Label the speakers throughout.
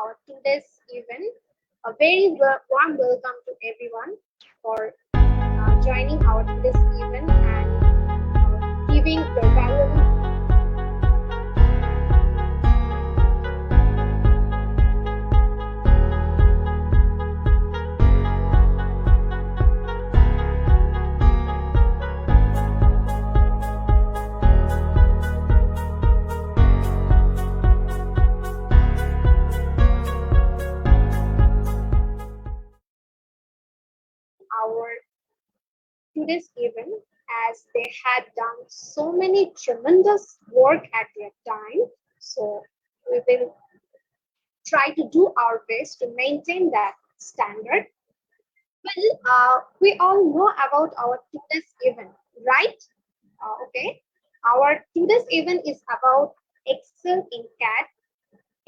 Speaker 1: our today's event. A very warm welcome to everyone for joining our today's event and giving your valuable our today's event, as they had done so many tremendous work at their time. So we will try to do our best to maintain that standard. Well, we all know about our today's event, right? Okay. Our today's event is about Excel in CAD,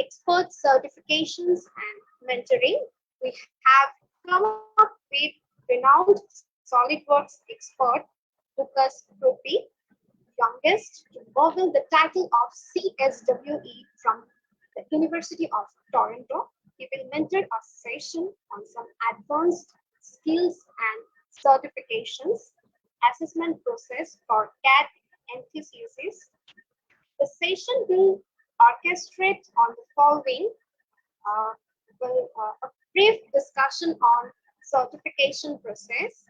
Speaker 1: expert certifications and mentoring. We have come up with renowned Solidworks expert Lucas Crupi, youngest to hold the title of CSWE from the University of Toronto. He will mentor a session on some advanced skills and certifications, assessment process for CAD enthusiasts. The session will orchestrate on the following: a brief discussion on certification process,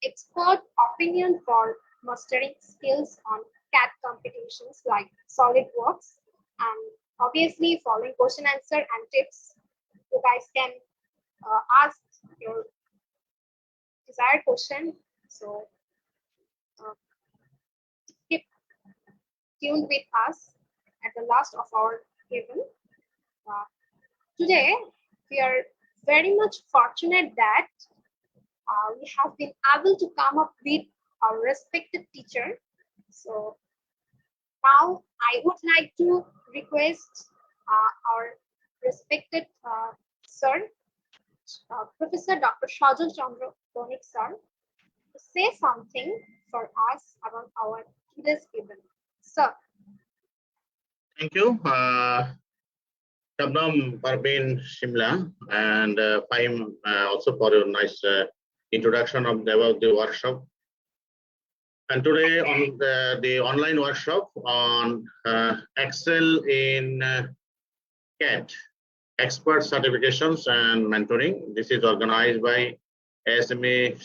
Speaker 1: expert opinion for mastering skills on CAD competitions like SolidWorks, and obviously following question answer and tips. You guys can ask your desired question. So keep tuned with us at the last of our event. Today, we are very much fortunate that we have been able to come up with our respected teacher. So now I would like to request our respected sir, Professor Dr. Sajal Chandra Bonik sir, to say something for us about our today's event. Sir.
Speaker 2: Thank you. Shabnam Parveen Shimla, and Fahim also for your nice introduction of the workshop. And today on the online workshop on Excel in CAD, expert certifications and mentoring. This is organized by ASME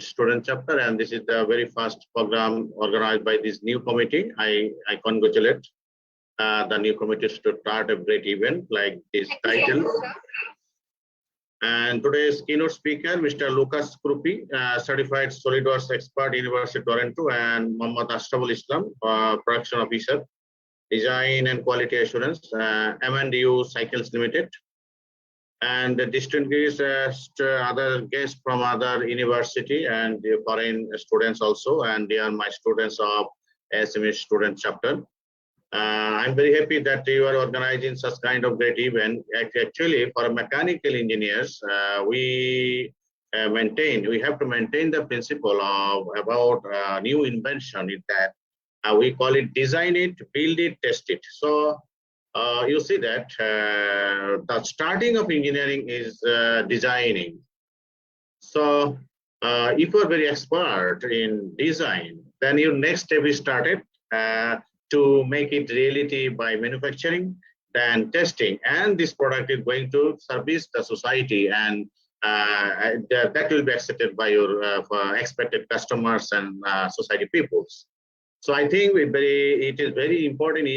Speaker 2: student chapter, and this is the very first program organized by this new committee. I congratulate the new committee to start a great event like this title. And today's keynote speaker, Mr. Lucas Crupi, certified SolidWorks expert, University of Toronto, and Muhammad Ashraful Islam, production officer, design and quality assurance, M&U Cycles Limited, and the distinguished other guests from other university and the foreign students also, and they are my students of ASME student chapter. I'm very happy that you are organizing such kind of great event. Actually, for mechanical engineers, we have to maintain the principle of about new invention in that we call it design it, build it, test it. So you see that the starting of engineering is designing. So if you are very expert in design, then your next step is started to make it reality by manufacturing, then testing, and this product is going to service the society, and that will be accepted by your expected customers and society peoples. So I think it is very important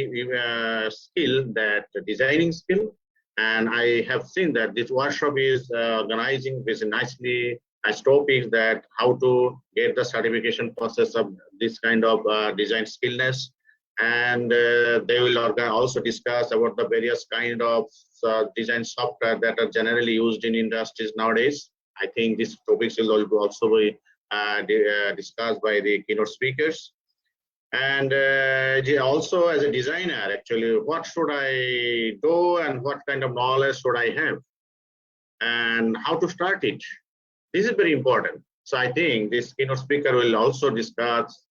Speaker 2: skill, that designing skill, and I have seen that this workshop is organizing with nicely as topics that how to get the certification process of this kind of design skillness. And they will also discuss about the various kind of design software that are generally used in industries nowadays. I think these topics will also be discussed by the keynote speakers. And also as a designer, actually, what should I do and what kind of knowledge should I have and how to start it? This is very important. So I think this keynote speaker will also discuss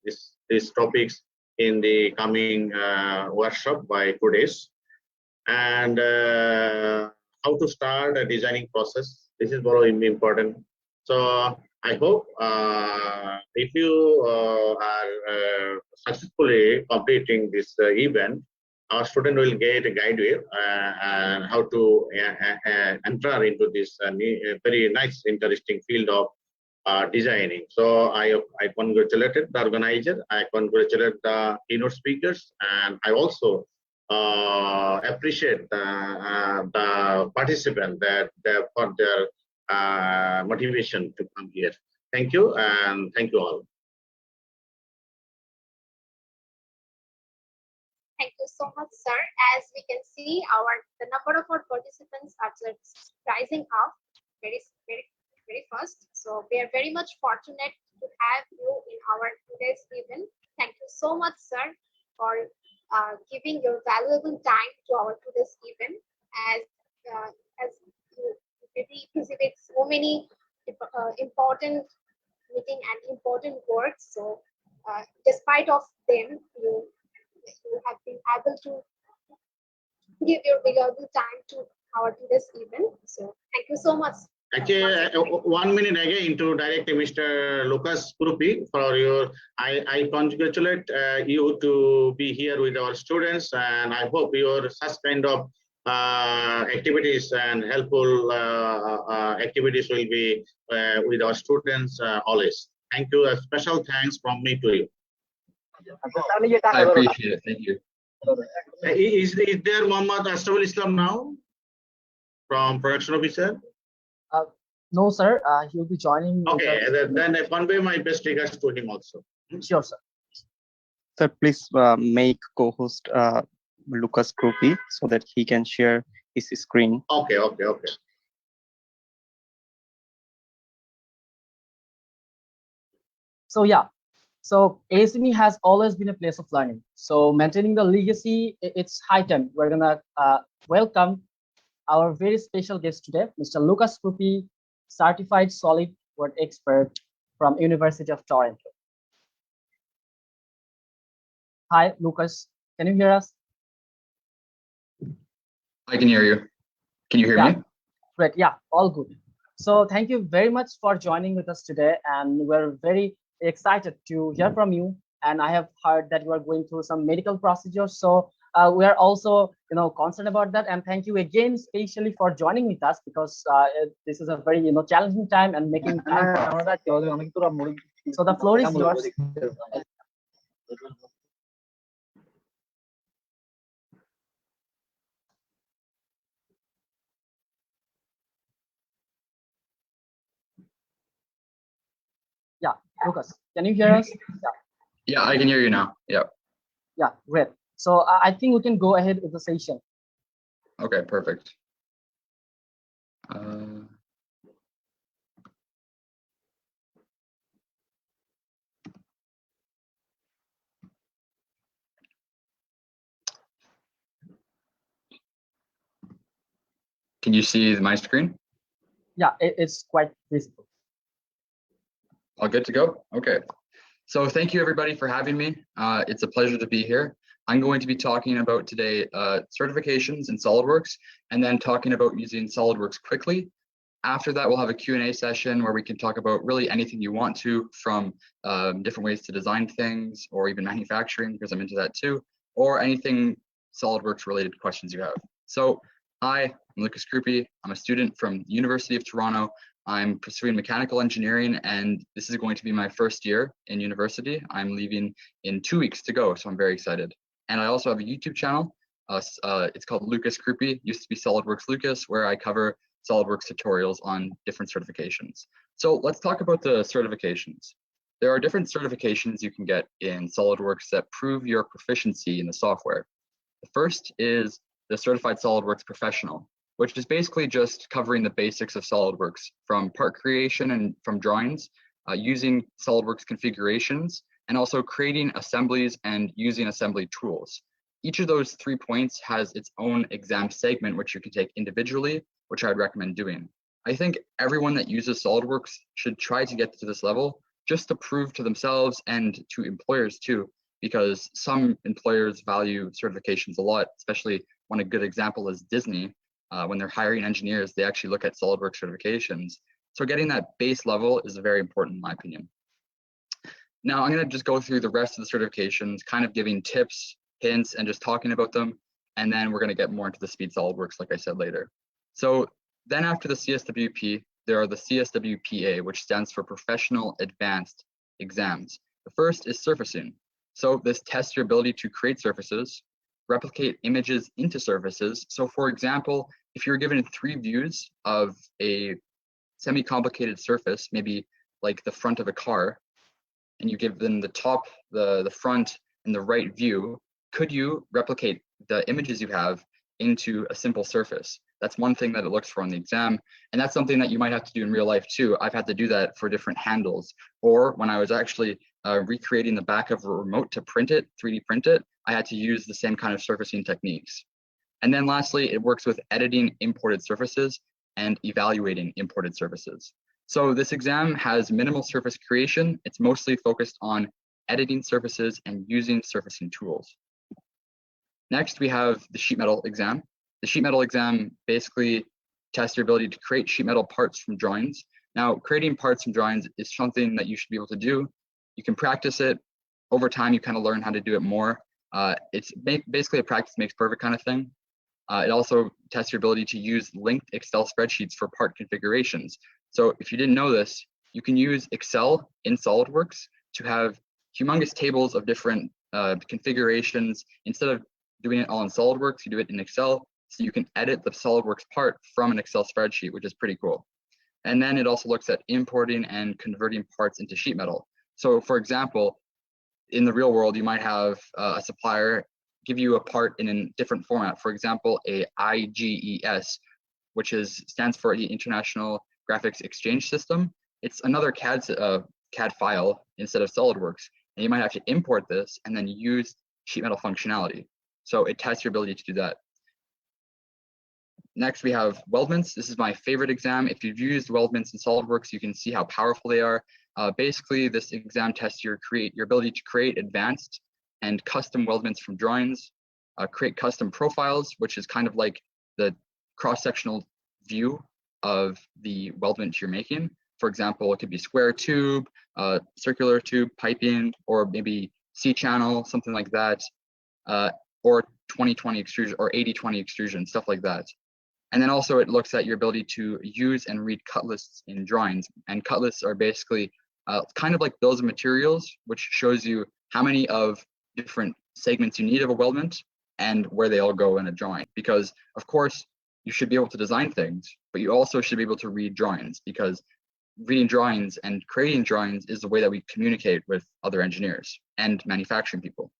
Speaker 2: these topics in the coming workshop by 2 days. And how to start a designing process. This is very important. So I hope if you are successfully completing this event, our student will get a guideway and how to enter into this very nice, interesting field of designing. So I congratulated the organizer, I congratulate the keynote speakers, and I also appreciate the participant that for their motivation to come here. Thank you, and thank you all.
Speaker 1: Thank you so much, sir. As we can see, the number of our participants are just rising up very fast. So we are very much fortunate to have you in our today's event. Thank you so much, sir, for giving your valuable time to our today's event. As you really exhibit so many important meeting and important works. So despite of them, you have been able to give your valuable time to our today's event. So thank you so much.
Speaker 2: Actually, 1 minute again to direct Mr. Lucas Crupi for your. I congratulate you to be here with our students, and I hope your such kind of activities and helpful activities will be with our students always. Thank you. A special thanks from me to you.
Speaker 3: I appreciate it. Thank you.
Speaker 2: Is there Muhammad Ashraful Islam now from production officer?
Speaker 4: No, sir. He'll be joining.
Speaker 2: Okay, then I convey my best regards to him also.
Speaker 4: Sure, sir.
Speaker 5: Sir, please make co-host Lucas Crupi so that he can share his screen.
Speaker 2: Okay.
Speaker 4: So yeah, so ASME has always been a place of learning. So maintaining the legacy, it's high time. We're gonna welcome our very special guest today, Mr. Lucas Crupi, certified SolidWorks expert from University of Toronto. Hi, Lucas. Can you hear us?
Speaker 3: I can hear you. Can you hear me?
Speaker 4: Great. Yeah, all good. So thank you very much for joining with us today, and we're very excited to hear from you. And I have heard that you are going through some medical procedures, so we are also, concerned about that. And thank you again, especially for joining with us, because this is a very, challenging time and making time for us. So the floor is yours. Yeah, Lucas, can you hear us?
Speaker 3: Yeah, I can hear you now. Yeah.
Speaker 4: Yeah, great. So I think we can go ahead with the session.
Speaker 3: Okay, perfect. Can you see my screen?
Speaker 4: Yeah, it's quite visible.
Speaker 3: All good to go? Okay. So thank you everybody for having me. It's a pleasure to be here. I'm going to be talking about today certifications in SolidWorks, and then talking about using SolidWorks quickly. After that, we'll have a Q&A session where we can talk about really anything you want to, from different ways to design things, or even manufacturing, because I'm into that too, or anything SolidWorks related questions you have. So hi, I'm Lucas Crupi. I'm a student from the University of Toronto. I'm pursuing mechanical engineering, and this is going to be my first year in university. I'm leaving in 2 weeks to go, so I'm very excited. And I also have a YouTube channel. It's called Lucus Crupi, used to be SolidWorks Lucas, where I cover SolidWorks tutorials on different certifications. So let's talk about the certifications. There are different certifications you can get in SolidWorks that prove your proficiency in the software. The first is the Certified SolidWorks Professional, which is basically just covering the basics of SolidWorks, from part creation and from drawings, using SolidWorks configurations, and also creating assemblies and using assembly tools. Each of those 3 points has its own exam segment, which you can take individually, which I'd recommend doing. I think everyone that uses SolidWorks should try to get to this level, just to prove to themselves and to employers too, because some employers value certifications a lot, especially when a good example is Disney. when they're hiring engineers, they actually look at SolidWorks certifications. So getting that base level is very important in my opinion. Now I'm going to just go through the rest of the certifications, kind of giving tips, hints, and just talking about them. And then we're going to get more into the speed SolidWorks, like I said later. So then after the CSWP, there are the CSWPA, which stands for Professional Advanced Exams. The first is surfacing. So this tests your ability to create surfaces, replicate images into surfaces. So for example, if you're given 3 views of a semi-complicated surface, maybe like the front of a car, and you give them the top, the front, and the right view, could you replicate the images you have into a simple surface? That's one thing that it looks for on the exam, and that's something that you might have to do in real life too. I've had to do that for different handles, or when I was actually recreating the back of a remote to print it, 3D print it, I had to use the same kind of surfacing techniques. And then lastly, it works with editing imported surfaces and evaluating imported surfaces. So this exam has minimal surface creation. It's mostly focused on editing surfaces and using surfacing tools. Next, we have the sheet metal exam. The sheet metal exam basically tests your ability to create sheet metal parts from drawings. Now, creating parts from drawings is something that you should be able to do. You can practice it. Over time, you kind of learn how to do it more. It's basically a practice makes perfect kind of thing. It also tests your ability to use linked Excel spreadsheets for part configurations. So if you didn't know this, you can use Excel in SolidWorks to have humongous tables of different configurations. Instead of doing it all in SolidWorks, you do it in Excel. So you can edit the SolidWorks part from an Excel spreadsheet, which is pretty cool. And then it also looks at importing and converting parts into sheet metal. So for example, in the real world, you might have a supplier give you a part in a different format. For example, a IGES, which stands for the International Graphics Exchange System. It's another CAD file instead of SolidWorks. And you might have to import this and then use sheet metal functionality. So it tests your ability to do that. Next, we have Weldments. This is my favorite exam. If you've used Weldments in SolidWorks, you can see how powerful they are. Basically, this exam tests your ability to create advanced and custom weldments from drawings, create custom profiles, which is kind of like the cross-sectional view of the weldment you're making. For example, it could be square tube, circular tube, piping, or maybe C-channel, something like that, or 20/20 extrusion or 80/20 extrusion, stuff like that. And then also it looks at your ability to use and read cut lists in drawings. And cut lists are basically kind of like bills of materials, which shows you how many of different segments you need of a weldment and where they all go in a drawing. Because of course, you should be able to design things, but you also should be able to read drawings, because reading drawings and creating drawings is the way that we communicate with other engineers and manufacturing people.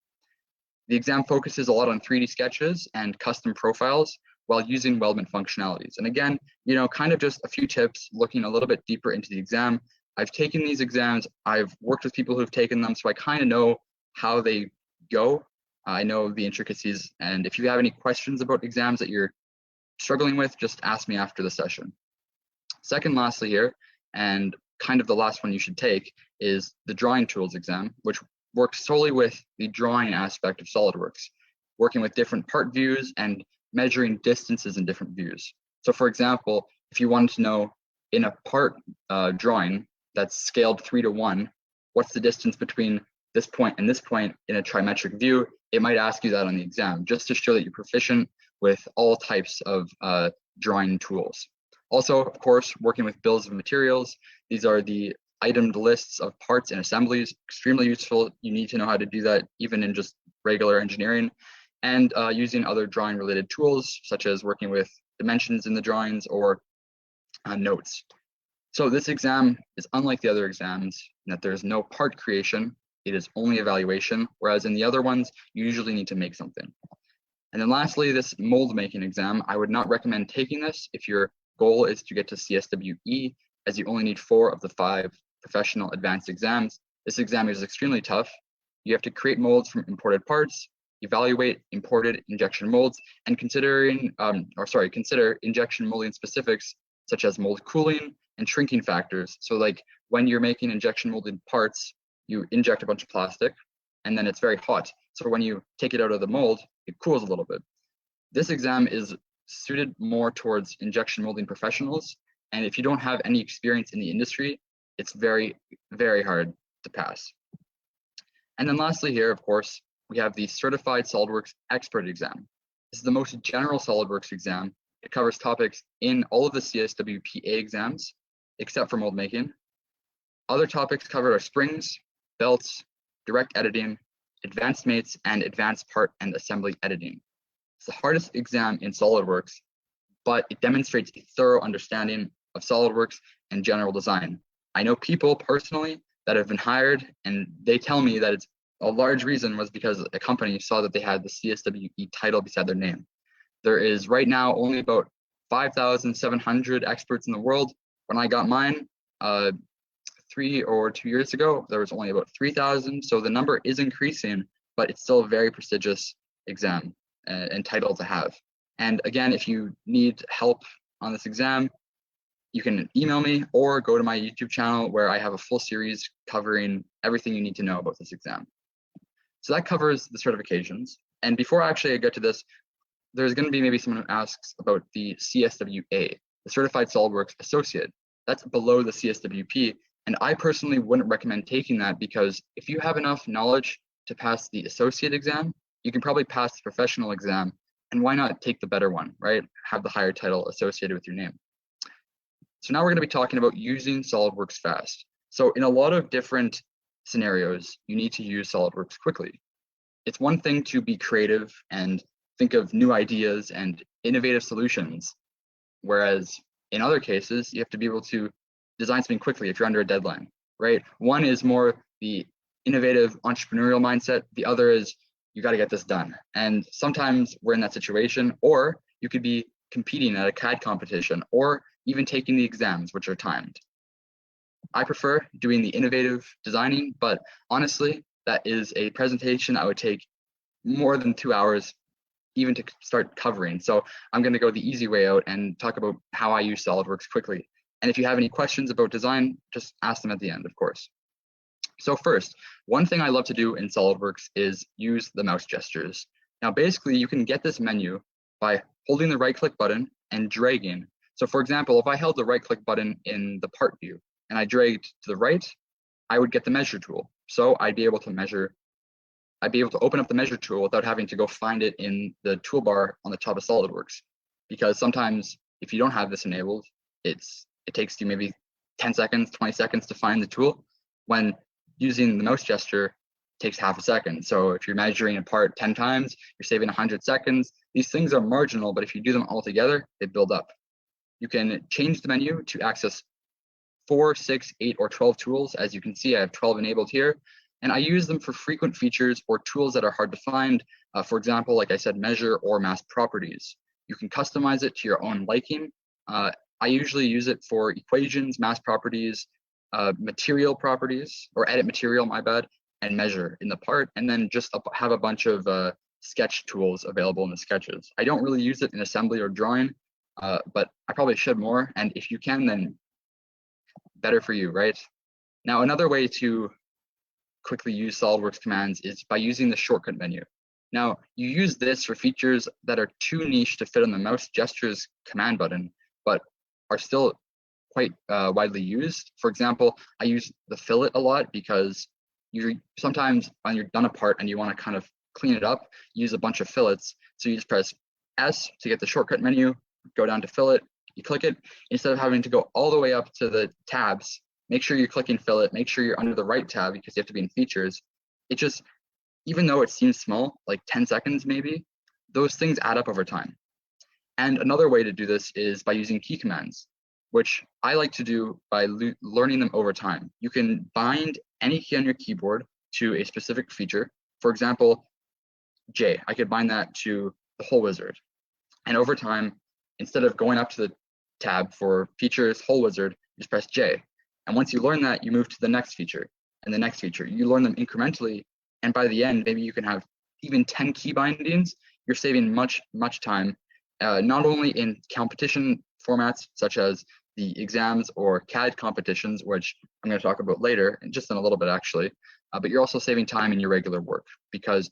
Speaker 3: The exam focuses a lot on 3D sketches and custom profiles while using weldment functionalities. And again, kind of just a few tips looking a little bit deeper into the exam. I've taken these exams, I've worked with people who've taken them, so I kind of know how they go. I know the intricacies, and if you have any questions about exams that you're struggling with, just ask me after the session. Second, lastly here, and kind of the last one you should take, is the drawing tools exam, which works solely with the drawing aspect of SolidWorks, working with different part views and measuring distances in different views. So for example, if you wanted to know in a part drawing that's scaled 3:1, what's the distance between this point and this point in a trimetric view, it might ask you that on the exam, just to show that you're proficient with all types of drawing tools. Also, of course, working with bills of materials. These are the itemed lists of parts and assemblies, extremely useful. You need to know how to do that even in just regular engineering, and using other drawing related tools, such as working with dimensions in the drawings or notes. So this exam is unlike the other exams in that there's no part creation, it is only evaluation, whereas in the other ones, you usually need to make something. And then lastly, this mold making exam, I would not recommend taking this if your goal is to get to CSWE, as you only need 4 of the 5 professional advanced exams. This exam is extremely tough. You have to create molds from imported parts, evaluate imported injection molds, and consider injection molding specifics such as mold cooling and shrinking factors. So like when you're making injection molded parts, you inject a bunch of plastic and then it's very hot. So when you take it out of the mold, it cools a little bit. This exam is suited more towards injection molding professionals. And if you don't have any experience in the industry, it's very, very hard to pass. And then lastly here, of course, we have the Certified SolidWorks Expert exam. This is the most general SolidWorks exam. It covers topics in all of the CSWPA exams, except for mold making. Other topics covered are springs, belts, direct editing, advanced mates, and advanced part and assembly editing. It's the hardest exam in SolidWorks, but it demonstrates a thorough understanding of SolidWorks and general design. I know people personally that have been hired, and they tell me that it's a large reason was because a company saw that they had the CSWE title beside their name. There is right now only about 5,700 experts in the world. When I got mine 3 or 2 years ago, there was only about 3,000. So the number is increasing, but it's still a very prestigious exam and title to have. And again, if you need help on this exam, you can email me or go to my YouTube channel where I have a full series covering everything you need to know about this exam. So that covers the certifications. And before actually I get to this, there's going to be maybe someone who asks about the CSWA, the Certified SolidWorks Associate. That's below the CSWP. And I personally wouldn't recommend taking that because if you have enough knowledge to pass the associate exam, you can probably pass the professional exam. And why not take the better one, right? Have the higher title associated with your name. So now we're going to be talking about using SolidWorks fast. So in a lot of different scenarios, you need to use SolidWorks quickly. It's one thing to be creative and think of new ideas and innovative solutions, whereas in other cases, you have to be able to design something quickly if you're under a deadline, right? One is more the innovative entrepreneurial mindset. The other is you got to get this done. And sometimes we're in that situation, or you could be competing at a CAD competition or even taking the exams, which are timed. I prefer doing the innovative designing, but honestly, that is a presentation that would take more than 2 hours even to start covering. So I'm going to go the easy way out and talk about how I use SolidWorks quickly. And if you have any questions about design, just ask them at the end, of course. So first, one thing I love to do in SolidWorks is use the mouse gestures. Now, basically, you can get this menu by holding the right-click button and dragging. So for example, if I held the right-click button in the part view and I dragged to the right, I would get the measure tool. So I'd be able to measure, I'd be able to open up the measure tool without having to go find it in the toolbar on the top of SolidWorks. Because sometimes if you don't have this enabled, it takes you maybe 10 seconds, 20 seconds to find the tool, when using the mouse gesture takes half a second. So if you're measuring a part 10 times, you're saving 100 seconds. These things are marginal, but if you do them all together, they build up. You can change the menu to access 4, 6, 8, or 12 tools. As you can see, I have 12 enabled here, and I use them for frequent features or tools that are hard to find. For example, like I said, measure or mask properties. You can customize it to your own liking. I usually use it for equations, mask properties, material properties, or edit material, my bad, and measure in the part, and then just have a bunch of sketch tools available in the sketches. I don't really use it in assembly or drawing, but I probably should more. And if you can, then better for you, right? Now, another way to quickly use SolidWorks commands is by using the shortcut menu. Now, you use this for features that are too niche to fit on the mouse gestures command button, but are still quite widely used. For example, I use the fillet a lot because sometimes when you're done a part and you want to kind of clean it up, use a bunch of fillets. So you just press S to get the shortcut menu, go down to fillet, you click it, instead of having to go all the way up to the tabs. Make sure you're clicking fillet, make sure you're under the right tab because you have to be in features. It just, even though it seems small, like 10 seconds maybe, those things add up over time. And another way to do this is by using key commands, which I like to do by learning them over time. You can bind any key on your keyboard to a specific feature. For example, J, I could bind that to the whole wizard. And over time, instead of going up to the tab for features, whole wizard, you just press J. And once you learn that, you move to the next feature and the next feature. You learn them incrementally. And by the end, maybe you can have even 10 key bindings. You're saving much, much time, not only in competition formats such as the exams or CAD competitions, which I'm going to talk about later, and just in a little bit actually, but you're also saving time in your regular work, because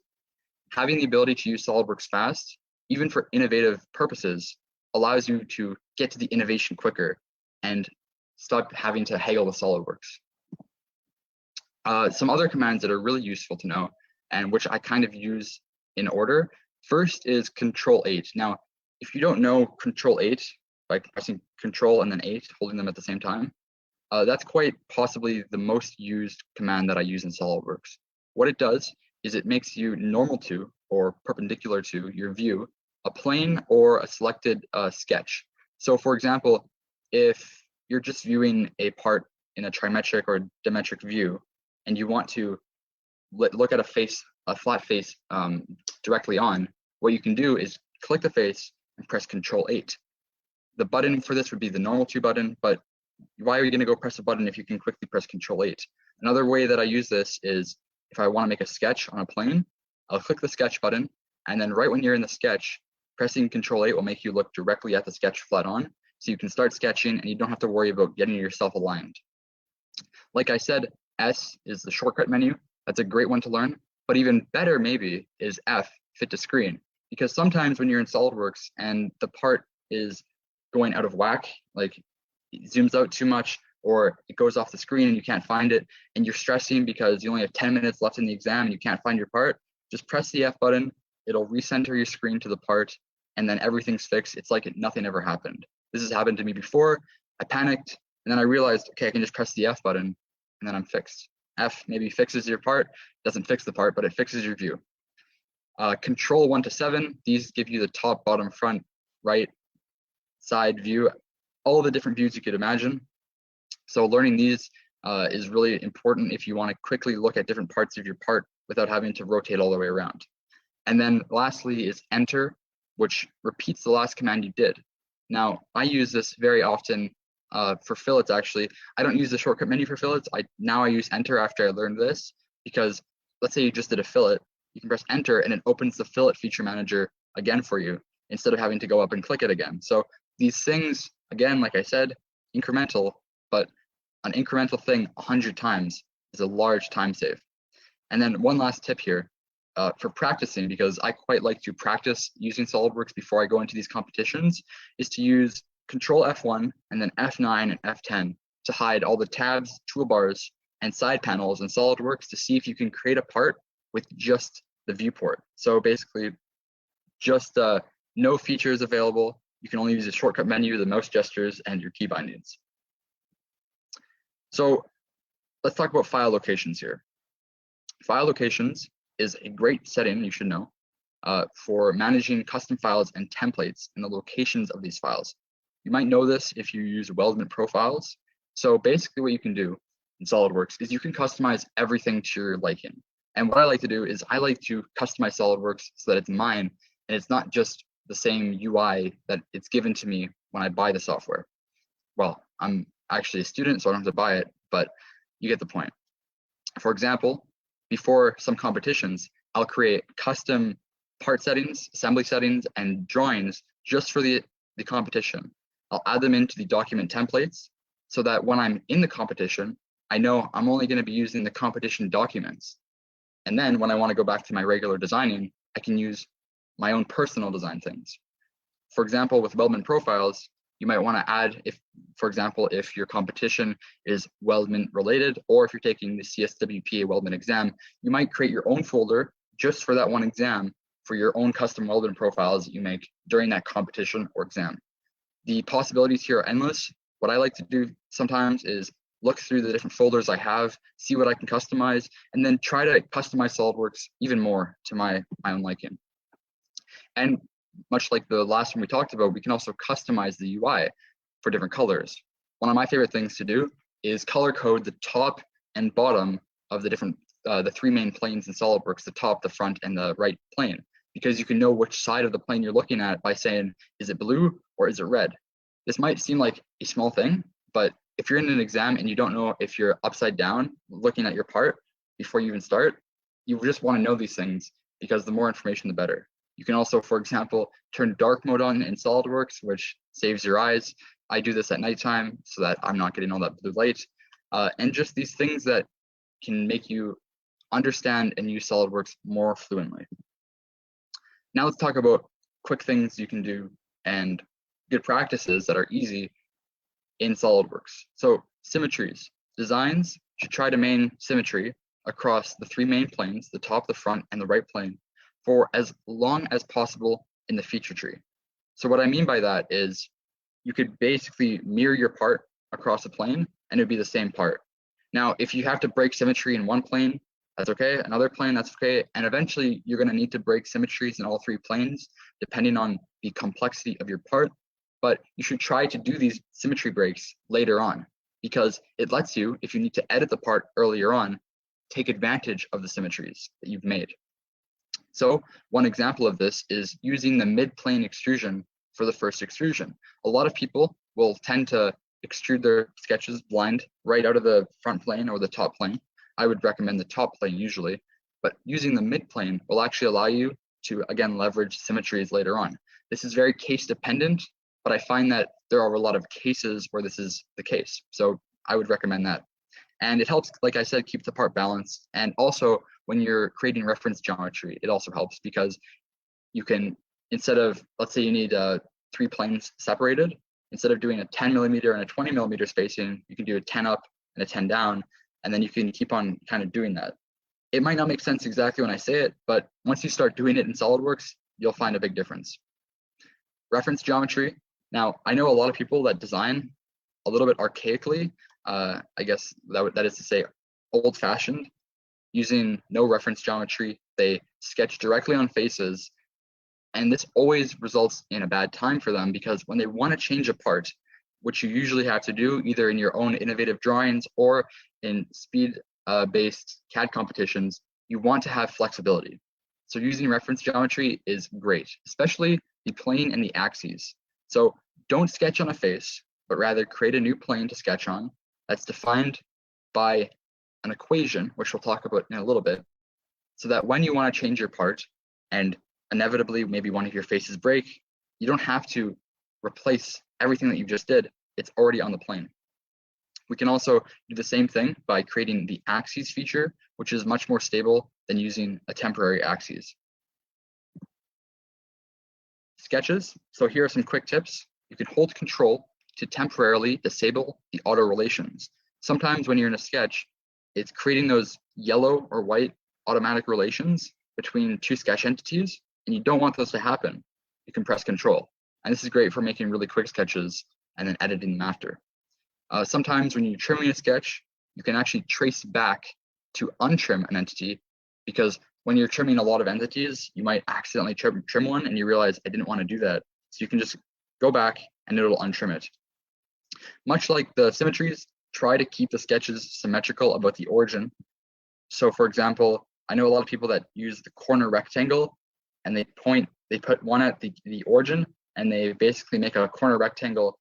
Speaker 3: having the ability to use SolidWorks fast, even for innovative purposes, allows you to get to the innovation quicker and stop having to haggle with SolidWorks. Some other commands that are really useful to know, and which I kind of use in order. First is Control-8. Now, if you don't know Control-8, by pressing Control and then 8, holding them at the same time, that's quite possibly the most used command that I use in SolidWorks. What it does is it makes you normal to, or perpendicular to, your view, a plane or a selected sketch. So for example, if you're just viewing a part in a trimetric or dimetric view, and you want to look at a flat face directly on, what you can do is click the face and press Control-8. The button for this would be the normal to button, but why are you going to go press a button if you can quickly press Control-8? Another way that I use this is if I want to make a sketch on a plane, I'll click the sketch button, and then right when you're in the sketch, pressing Control-8 will make you look directly at the sketch flat on, so you can start sketching and you don't have to worry about getting yourself aligned. Like I said, S is the shortcut menu. That's a great one to learn, but even better maybe is F, fit to screen, because sometimes when you're in SolidWorks and the part is going out of whack, like it zooms out too much or it goes off the screen and you can't find it, and you're stressing because you only have 10 minutes left in the exam and you can't find your part, just press the F button. It'll recenter your screen to the part, and then everything's fixed. It's like nothing ever happened. This has happened to me before. I panicked, and then I realized, okay, I can just press the F button, and then I'm fixed. F maybe fixes your part, doesn't fix the part, but it fixes your view. Control 1 to 7, these give you the top, bottom, front, right, side view, all the different views you could imagine. So learning these is really important if you want to quickly look at different parts of your part without having to rotate all the way around. And then lastly is Enter, which repeats the last command you did. Now, I use this very often for fillets, actually. I don't use the shortcut menu for fillets. Now I use Enter after I learned this, because let's say you just did a fillet, you can press Enter and it opens the fillet feature manager again for you instead of having to go up and click it again. So these things, again, like I said, incremental, but an incremental thing 100 times is a large time save. And then one last tip here for practicing, because I quite like to practice using SolidWorks before I go into these competitions, is to use Control F1 and then F9 and F10 to hide all the tabs, toolbars, and side panels in SolidWorks to see if you can create a part with just the viewport. So basically, just no features available. You can only use the shortcut menu, the mouse gestures, and your key bindings. So let's talk about file locations here. File locations is a great setting, you should know, for managing custom files and templates and the locations of these files. You might know this if you use Weldment profiles. So basically what you can do in SolidWorks is you can customize everything to your liking. And what I like to do is I like to customize SolidWorks so that it's mine and it's not just the same UI that it's given to me when I buy the software. Well, I'm actually a student, so I don't have to buy it, but you get the point. For example, before some competitions, I'll create custom part settings, assembly settings, and drawings just for the competition. I'll add them into the document templates so that when I'm in the competition, I know I'm only going to be using the competition documents. And then when I want to go back to my regular designing, I can use my own personal design things. For example, with Weldment profiles, you might want to add, for example, if your competition is Weldment related, or if you're taking the CSWPA Weldment exam, you might create your own folder just for that one exam for your own custom Weldment profiles that you make during that competition or exam. The possibilities here are endless. What I like to do sometimes is look through the different folders I have, see what I can customize, and then try to customize SolidWorks even more to my own liking. And much like the last one we talked about, we can also customize the UI for different colors. One of my favorite things to do is color code the top and bottom of the different, the three main planes in SolidWorks, the top, the front, and the right plane, because you can know which side of the plane you're looking at by saying, is it blue or is it red? This might seem like a small thing, but if you're in an exam and you don't know if you're upside down looking at your part before you even start, you just want to know these things, because the more information, the better. You can also, for example, turn dark mode on in SolidWorks, which saves your eyes. I do this at nighttime so that I'm not getting all that blue light. And just these things that can make you understand and use SolidWorks more fluently. Now let's talk about quick things you can do and good practices that are easy in SolidWorks. So symmetries, designs should try to maintain symmetry across the 3 main planes, the top, the front, and the right plane, for as long as possible in the feature tree. So what I mean by that is you could basically mirror your part across a plane and it would be the same part. Now, if you have to break symmetry in one plane, that's okay. Another plane, that's okay. And eventually you're going to need to break symmetries in all 3 planes, depending on the complexity of your part. But you should try to do these symmetry breaks later on, because it lets you, if you need to edit the part earlier on, take advantage of the symmetries that you've made. So one example of this is using the mid-plane extrusion for the first extrusion. A lot of people will tend to extrude their sketches blind right out of the front plane or the top plane. I would recommend the top plane usually, but using the mid plane will actually allow you to, again, leverage symmetries later on. This is very case dependent, but I find that there are a lot of cases where this is the case. So I would recommend that. And it helps, like I said, keep the part balanced. And also when you're creating reference geometry, it also helps because you can, instead of, let's say you need 3 planes separated, instead of doing a 10 millimeter and a 20 millimeter spacing, you can do a 10 up and a 10 down, and then you can keep on kind of doing that. It might not make sense exactly when I say it, but once you start doing it in SolidWorks, you'll find a big difference. Reference geometry. Now, I know a lot of people that design a little bit archaically, I guess that is to say old-fashioned, using no reference geometry. They sketch directly on faces, and this always results in a bad time for them, because when they want to change a part, which you usually have to do either in your own innovative drawings or in speed-based CAD competitions, you want to have flexibility. So using reference geometry is great, especially the plane and the axes. So don't sketch on a face, but rather create a new plane to sketch on that's defined by an equation, which we'll talk about in a little bit, so that when you want to change your part and inevitably maybe one of your faces break, you don't have to replace everything that you just did. It's already on the plane. We can also do the same thing by creating the axes feature, which is much more stable than using a temporary axes. Sketches. So here are some quick tips. You can hold Control to temporarily disable the auto relations. Sometimes when you're in a sketch, it's creating those yellow or white automatic relations between 2 sketch entities, and you don't want those to happen. You can press Control. And this is great for making really quick sketches and then editing them after. Sometimes when you're trimming a sketch, you can actually trace back to untrim an entity, because when you're trimming a lot of entities, you might accidentally trim one and you realize I didn't want to do that. So you can just go back and it'll untrim it. Much like the symmetries, try to keep the sketches symmetrical about the origin. So for example, I know a lot of people that use the corner rectangle and they put one at the origin, and they basically make a corner rectangle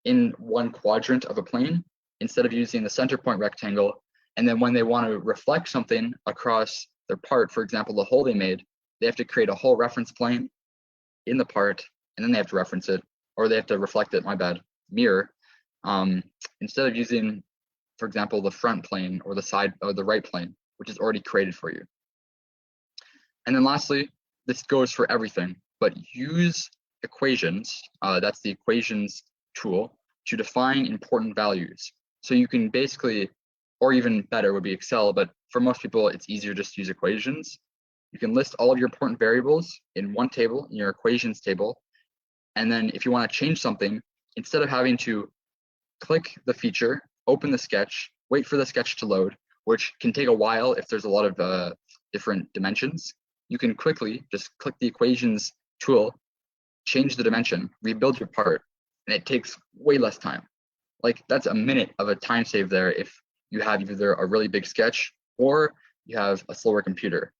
Speaker 3: in one quadrant of a plane instead of using the center point rectangle. And then when they want to reflect something across their part, for example, the hole they made, they have to create a whole reference plane in the part, and then they have to reference it, or they have to reflect it, my bad, mirror, instead of using, for example, the front plane or the side or the right plane, which is already created for you. And then lastly, this goes for everything, but use equations, that's the equations tool, to define important values. So you can basically, or even better would be Excel, but for most people, it's easier just to use equations. You can list all of your important variables in one table, in your equations table. And then if you want to change something, instead of having to click the feature, open the sketch, wait for the sketch to load, which can take a while if there's a lot of different dimensions, you can quickly just click the equations tool, change the dimension, rebuild your part, and it takes way less time. Like that's a minute of a time save there if you have either a really big sketch or you have a slower computer.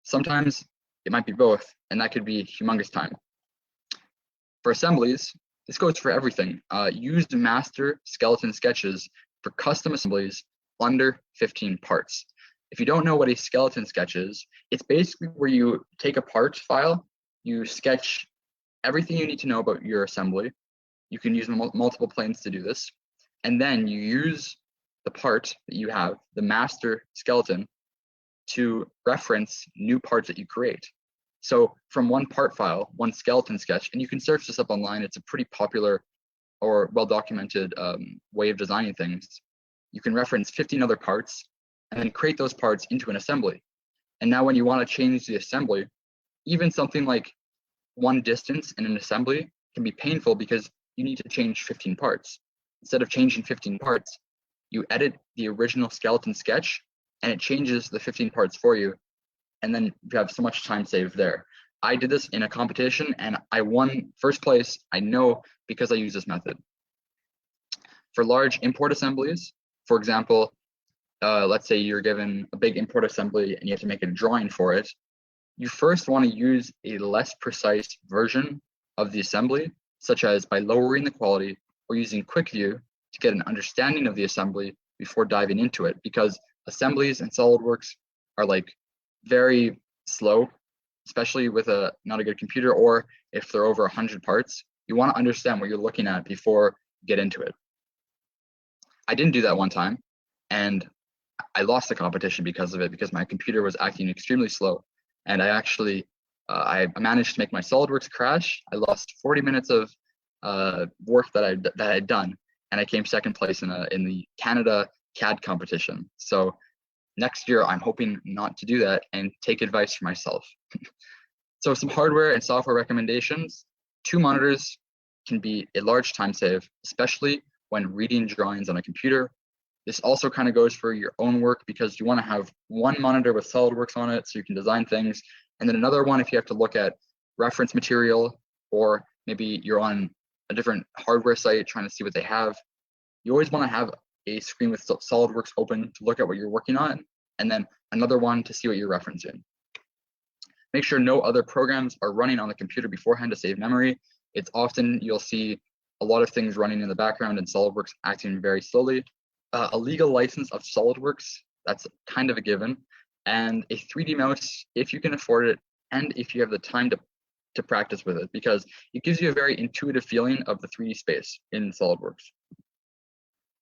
Speaker 3: Sometimes it might be both, and that could be humongous time. For assemblies, this goes for everything. Use master skeleton sketches for custom assemblies under 15 parts. If you don't know what a skeleton sketch is, it's basically where you take a part file, you sketch everything you need to know about your assembly. You can use multiple planes to do this. And then you use the part that you have, the master skeleton, to reference new parts that you create. So from one part file, one skeleton sketch, and you can search this up online, it's a pretty popular or well-documented way of designing things. You can reference 15 other parts and then create those parts into an assembly. And now when you want to change the assembly, even something like one distance in an assembly can be painful because you need to change 15 parts. Instead of changing 15 parts, you edit the original skeleton sketch and it changes the 15 parts for you. And then you have so much time saved there. I did this in a competition and I won first place. I know because I use this method. For large import assemblies, for example, let's say you're given a big import assembly and you have to make a drawing for it. You first want to use a less precise version of the assembly, such as by lowering the quality or using quick view to get an understanding of the assembly before diving into it, because assemblies in SolidWorks are like very slow, especially with not a good computer, or if they're over 100 parts. You want to understand what you're looking at before you get into it. I didn't do that one time, and I lost the competition because of it, because my computer was acting extremely slow. And I actually, I managed to make my SolidWorks crash. I lost 40 minutes of work that I had done, and I came second place in the Canada CAD competition. So next year, I'm hoping not to do that and take advice for myself. So some hardware and software recommendations. 2 monitors can be a large time save, especially when reading drawings on a computer. This also kind of goes for your own work, because you want to have one monitor with SolidWorks on it so you can design things, and then another one if you have to look at reference material, or maybe you're on a different hardware site trying to see what they have. You always want to have a screen with SolidWorks open to look at what you're working on, and then another one to see what you're referencing. Make sure no other programs are running on the computer beforehand to save memory. It's often you'll see a lot of things running in the background and SolidWorks acting very slowly. A legal license of SolidWorks, that's kind of a given, and a 3D mouse if you can afford it, and if you have the time to practice with it, because it gives you a very intuitive feeling of the 3D space in SolidWorks.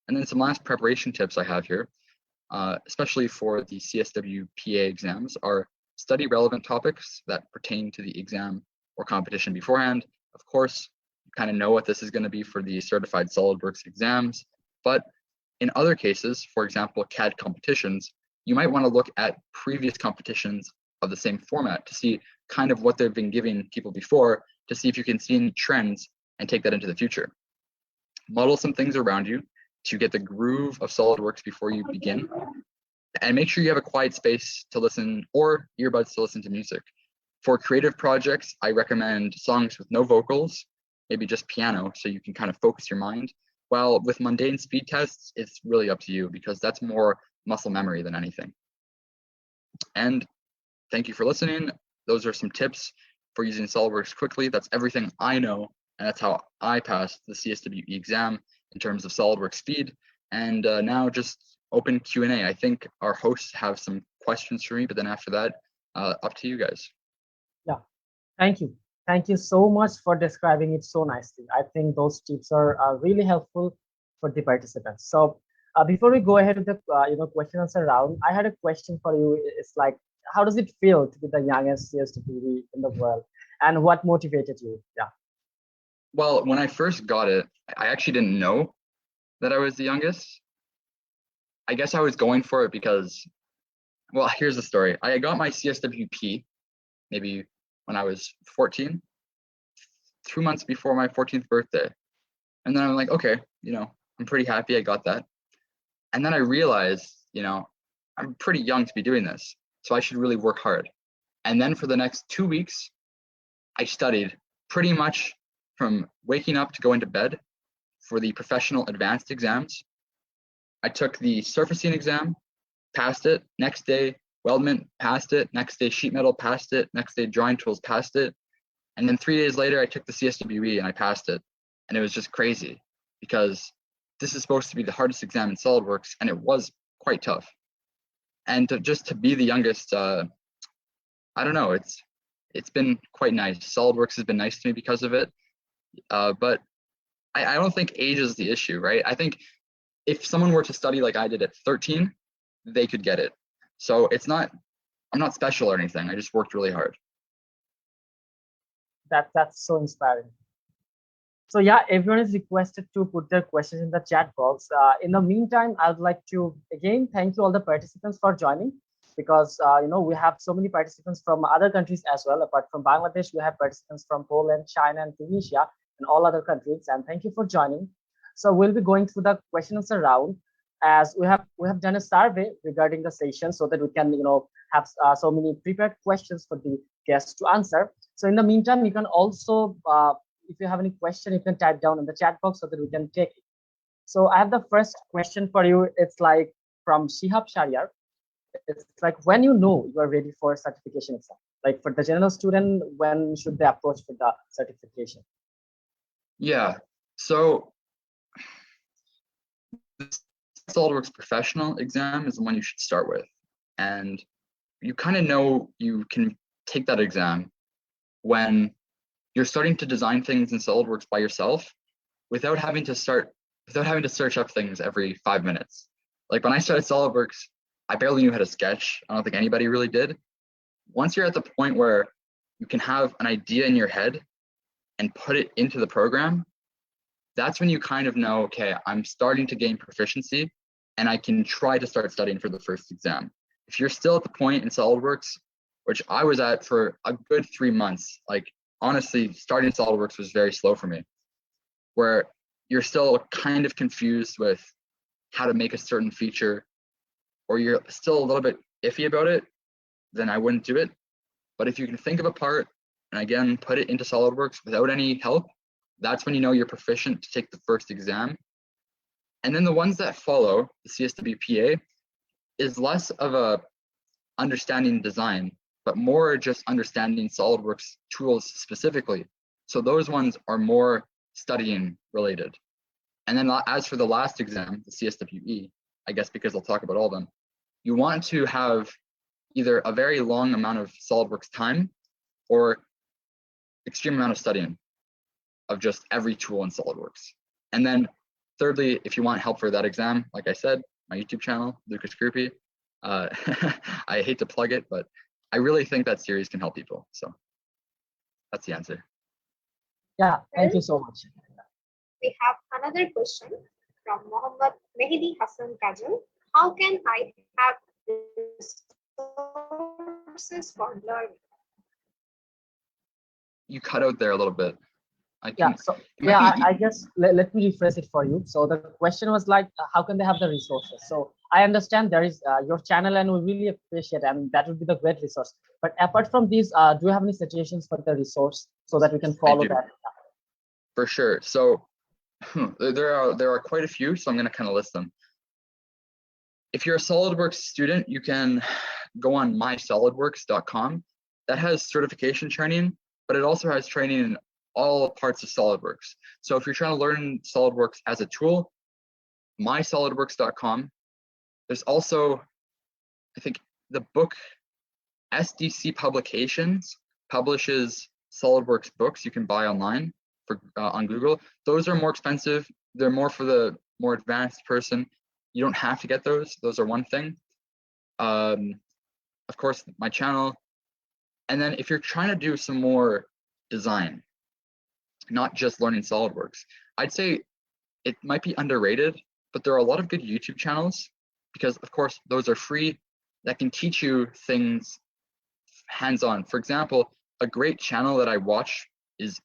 Speaker 3: And then some last preparation tips I have here, especially for the CSW-PA exams, are study relevant topics that pertain to the exam or competition beforehand. Of course, you kind of know what this is going to be for the certified SolidWorks exams, but in other cases, for example, CAD competitions, you might want to look at previous competitions of the same format to see kind of what they've been giving people before, to see if you can see any trends and take that into the future. Model some things around you to get the groove of SolidWorks before you begin, and make sure you have a quiet space to listen, or earbuds to listen to music. For creative projects, I recommend songs with no vocals, maybe just piano, so you can kind of focus your mind. While with mundane speed tests, it's really up to you, because that's more muscle memory than anything. And thank you for listening. Those are some tips for using SolidWorks quickly. That's everything I know, and that's how I passed the CSWE exam in terms of SolidWorks speed. And now just open Q&A. I think our hosts have some questions for me, but then after that, up to you guys.
Speaker 4: Yeah, thank you. Thank you so much for describing it so nicely. I think those tips are really helpful for the participants. So before we go ahead with the question answer round, I had a question for you. It's like, how does it feel to be the youngest CSWE in the world, and what motivated you? Yeah.
Speaker 3: Well, when I first got it, I actually didn't know that I was the youngest. I guess I was going for it because, well, here's the story. I got my CSWP maybe when I was 14, 2 months before my 14th birthday. And then I'm like, okay, I'm pretty happy I got that. And then I realized, I'm pretty young to be doing this, so I should really work hard. And then for the next 2 weeks, I studied pretty much from waking up to going to bed for the professional advanced exams. I took the surfacing exam, passed it. Next day, weldment, passed it. Next day, sheet metal, passed it. Next day, drawing tools, passed it. And then 3 days later, I took the CSWE and I passed it. And it was just crazy, because this is supposed to be the hardest exam in SolidWorks, and it was quite tough. And to be the youngest, I don't know, it's been quite nice. SolidWorks has been nice to me because of it. But I don't think age is the issue, right? I think if someone were to study like I did at 13, they could get it. So I'm not special or anything. I just worked really hard.
Speaker 4: That's so inspiring. So yeah, everyone is requested to put their questions in the chat box. In the meantime, I would like to again thank you all the participants for joining, because we have so many participants from other countries as well. Apart from Bangladesh, we have participants from Poland, China, and Tunisia, and all other countries. And thank you for joining. So we'll be going through the question answer round, as we have done a survey regarding the session, so that we can have so many prepared questions for the guests to answer. So in the meantime, you can also if you have any question, you can type down in the chat box so that we can take it. So I have the first question for you. It's like from Shihab Shariar. It's like, when you know you are ready for certification exam, like for the general student, when should they approach for the certification?
Speaker 3: Yeah, so the SolidWorks professional exam is the one you should start with. And you kind of know you can take that exam when you're starting to design things in SolidWorks by yourself without having to search up things every 5 minutes. Like when I started SolidWorks, I barely knew how to sketch. I don't think anybody really did. Once you're at the point where you can have an idea in your head and put it into the program, that's when you kind of know, okay, I'm starting to gain proficiency and I can try to start studying for the first exam. If you're still at the point in SolidWorks, which I was at for a good 3 months, like honestly, starting SolidWorks was very slow for me, where you're still kind of confused with how to make a certain feature, or you're still a little bit iffy about it, then I wouldn't do it. But if you can think of a part and again, put it into SolidWorks without any help, that's when you know you're proficient to take the first exam. And then the ones that follow, the CSWPA, is less of a understanding design, but more just understanding SolidWorks tools specifically. So those ones are more studying related. And then as for the last exam, the CSWE, I guess because I'll talk about all of them, you want to have either a very long amount of SolidWorks time or extreme amount of studying of just every tool in SolidWorks. And then thirdly, if you want help for that exam, like I said, my YouTube channel, Lucas Crupi. I hate to plug it, but I really think that series can help people. So that's the answer.
Speaker 4: Yeah, thank you so much.
Speaker 1: We have another question from Mohammad Mehdi Hassan Kajal. How can I have resources for learning?
Speaker 3: You cut out there a little bit.
Speaker 4: Yeah, so yeah, I guess let me rephrase it for you. So the question was like, how can they have the resources? So I understand there is your channel, and we really appreciate it, and that would be the great resource. But apart from these, do you have any suggestions for the resource so that we can follow that?
Speaker 3: For sure. So there are quite a few, so I'm going to kind of list them. If you're a SolidWorks student, you can go on mysolidworks.com. That has certification training, but it also has training in all parts of SolidWorks. So if you're trying to learn SolidWorks as a tool, mysolidworks.com. There's also, I think, the book SDC Publications publishes SolidWorks books you can buy online for on Google. Those are more expensive. They're more for the more advanced person. You don't have to get those. Those are one thing. Of course, my channel. And then if you're trying to do some more design, not just learning SolidWorks, I'd say it might be underrated, but there are a lot of good YouTube channels because, of course, those are free that can teach you things hands-on. For example, a great channel that I watch is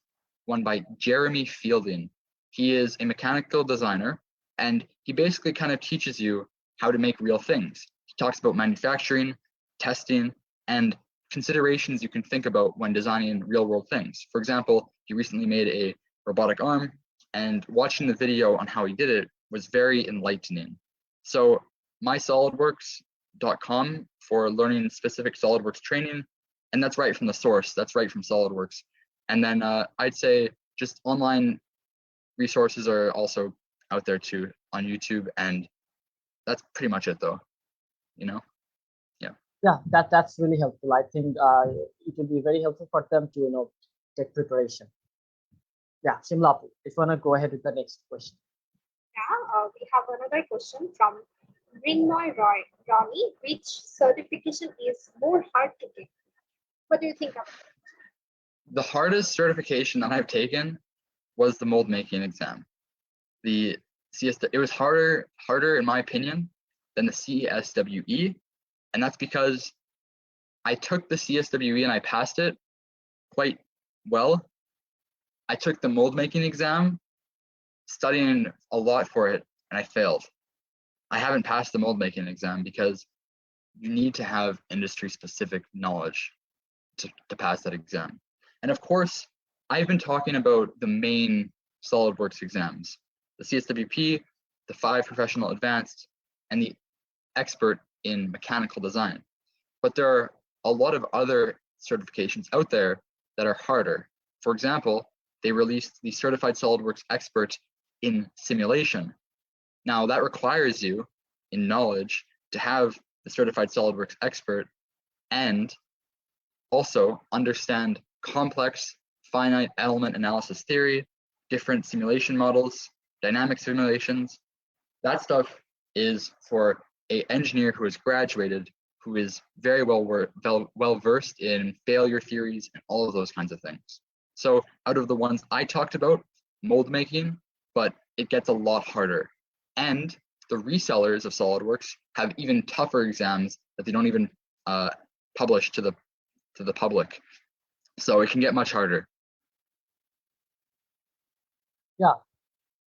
Speaker 3: one by Jeremy Fielding. He is a mechanical designer, and he basically kind of teaches you how to make real things. He talks about manufacturing, testing, and considerations you can think about when designing real-world things. For example, he recently made a robotic arm, and watching the video on how he did it was very enlightening. So mysolidworks.com for learning specific SolidWorks training, and that's right from the source. That's right from SolidWorks. And then I'd say just online resources are also out there too on YouTube, and that's pretty much it though, you know?
Speaker 4: Yeah, that's really helpful. I think it will be very helpful for them to take preparation. Yeah, Shimlapu, if you want to go ahead with the next question.
Speaker 1: Yeah, we have another question from Rinmoy Ronnie. Which certification is more hard to get? What do you think of it?
Speaker 3: The hardest certification that I've taken was the mold making exam. The it was harder in my opinion than the CSWE, and that's because I took the CSWE and I passed it quite well. I took the mold making exam, studying a lot for it, and I failed. I haven't passed the mold making exam because you need to have industry specific knowledge to pass that exam. And of course, I've been talking about the main SolidWorks exams, the CSWP, the 5 professional advanced, and the expert in mechanical design. But there are a lot of other certifications out there that are harder. For example, they released the certified SolidWorks expert in simulation. Now that requires you in knowledge to have the certified SolidWorks expert and also understand complex finite element analysis theory, different simulation models, dynamic simulations. That stuff is for an engineer who has graduated, who is very well versed in failure theories and all of those kinds of things. So out of the ones I talked about, mold making, but it gets a lot harder. And the resellers of SolidWorks have even tougher exams that they don't even publish to the public. So it can get much harder.
Speaker 4: Yeah,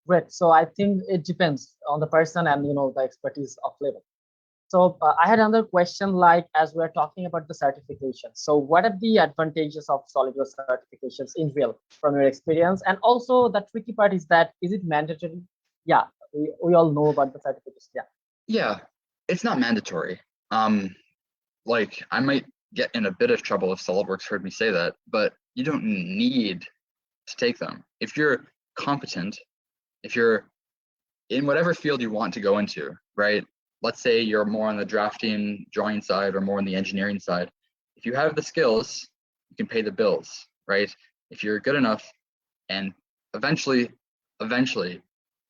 Speaker 4: great. So I think it depends on the person and the expertise of level. So I had another question, like as we're talking about the certification. So what are the advantages of SolidWorks certifications in real from your experience? And also the tricky part is that, is it mandatory? Yeah, we all know about the certificates. Yeah.
Speaker 3: Yeah, it's not mandatory. Like I might get in a bit of trouble if SolidWorks heard me say that, but you don't need to take them. If you're competent, if you're in whatever field you want to go into, right? Let's say you're more on the drafting, drawing side or more on the engineering side. If you have the skills, you can pay the bills, right? If you're good enough, and eventually,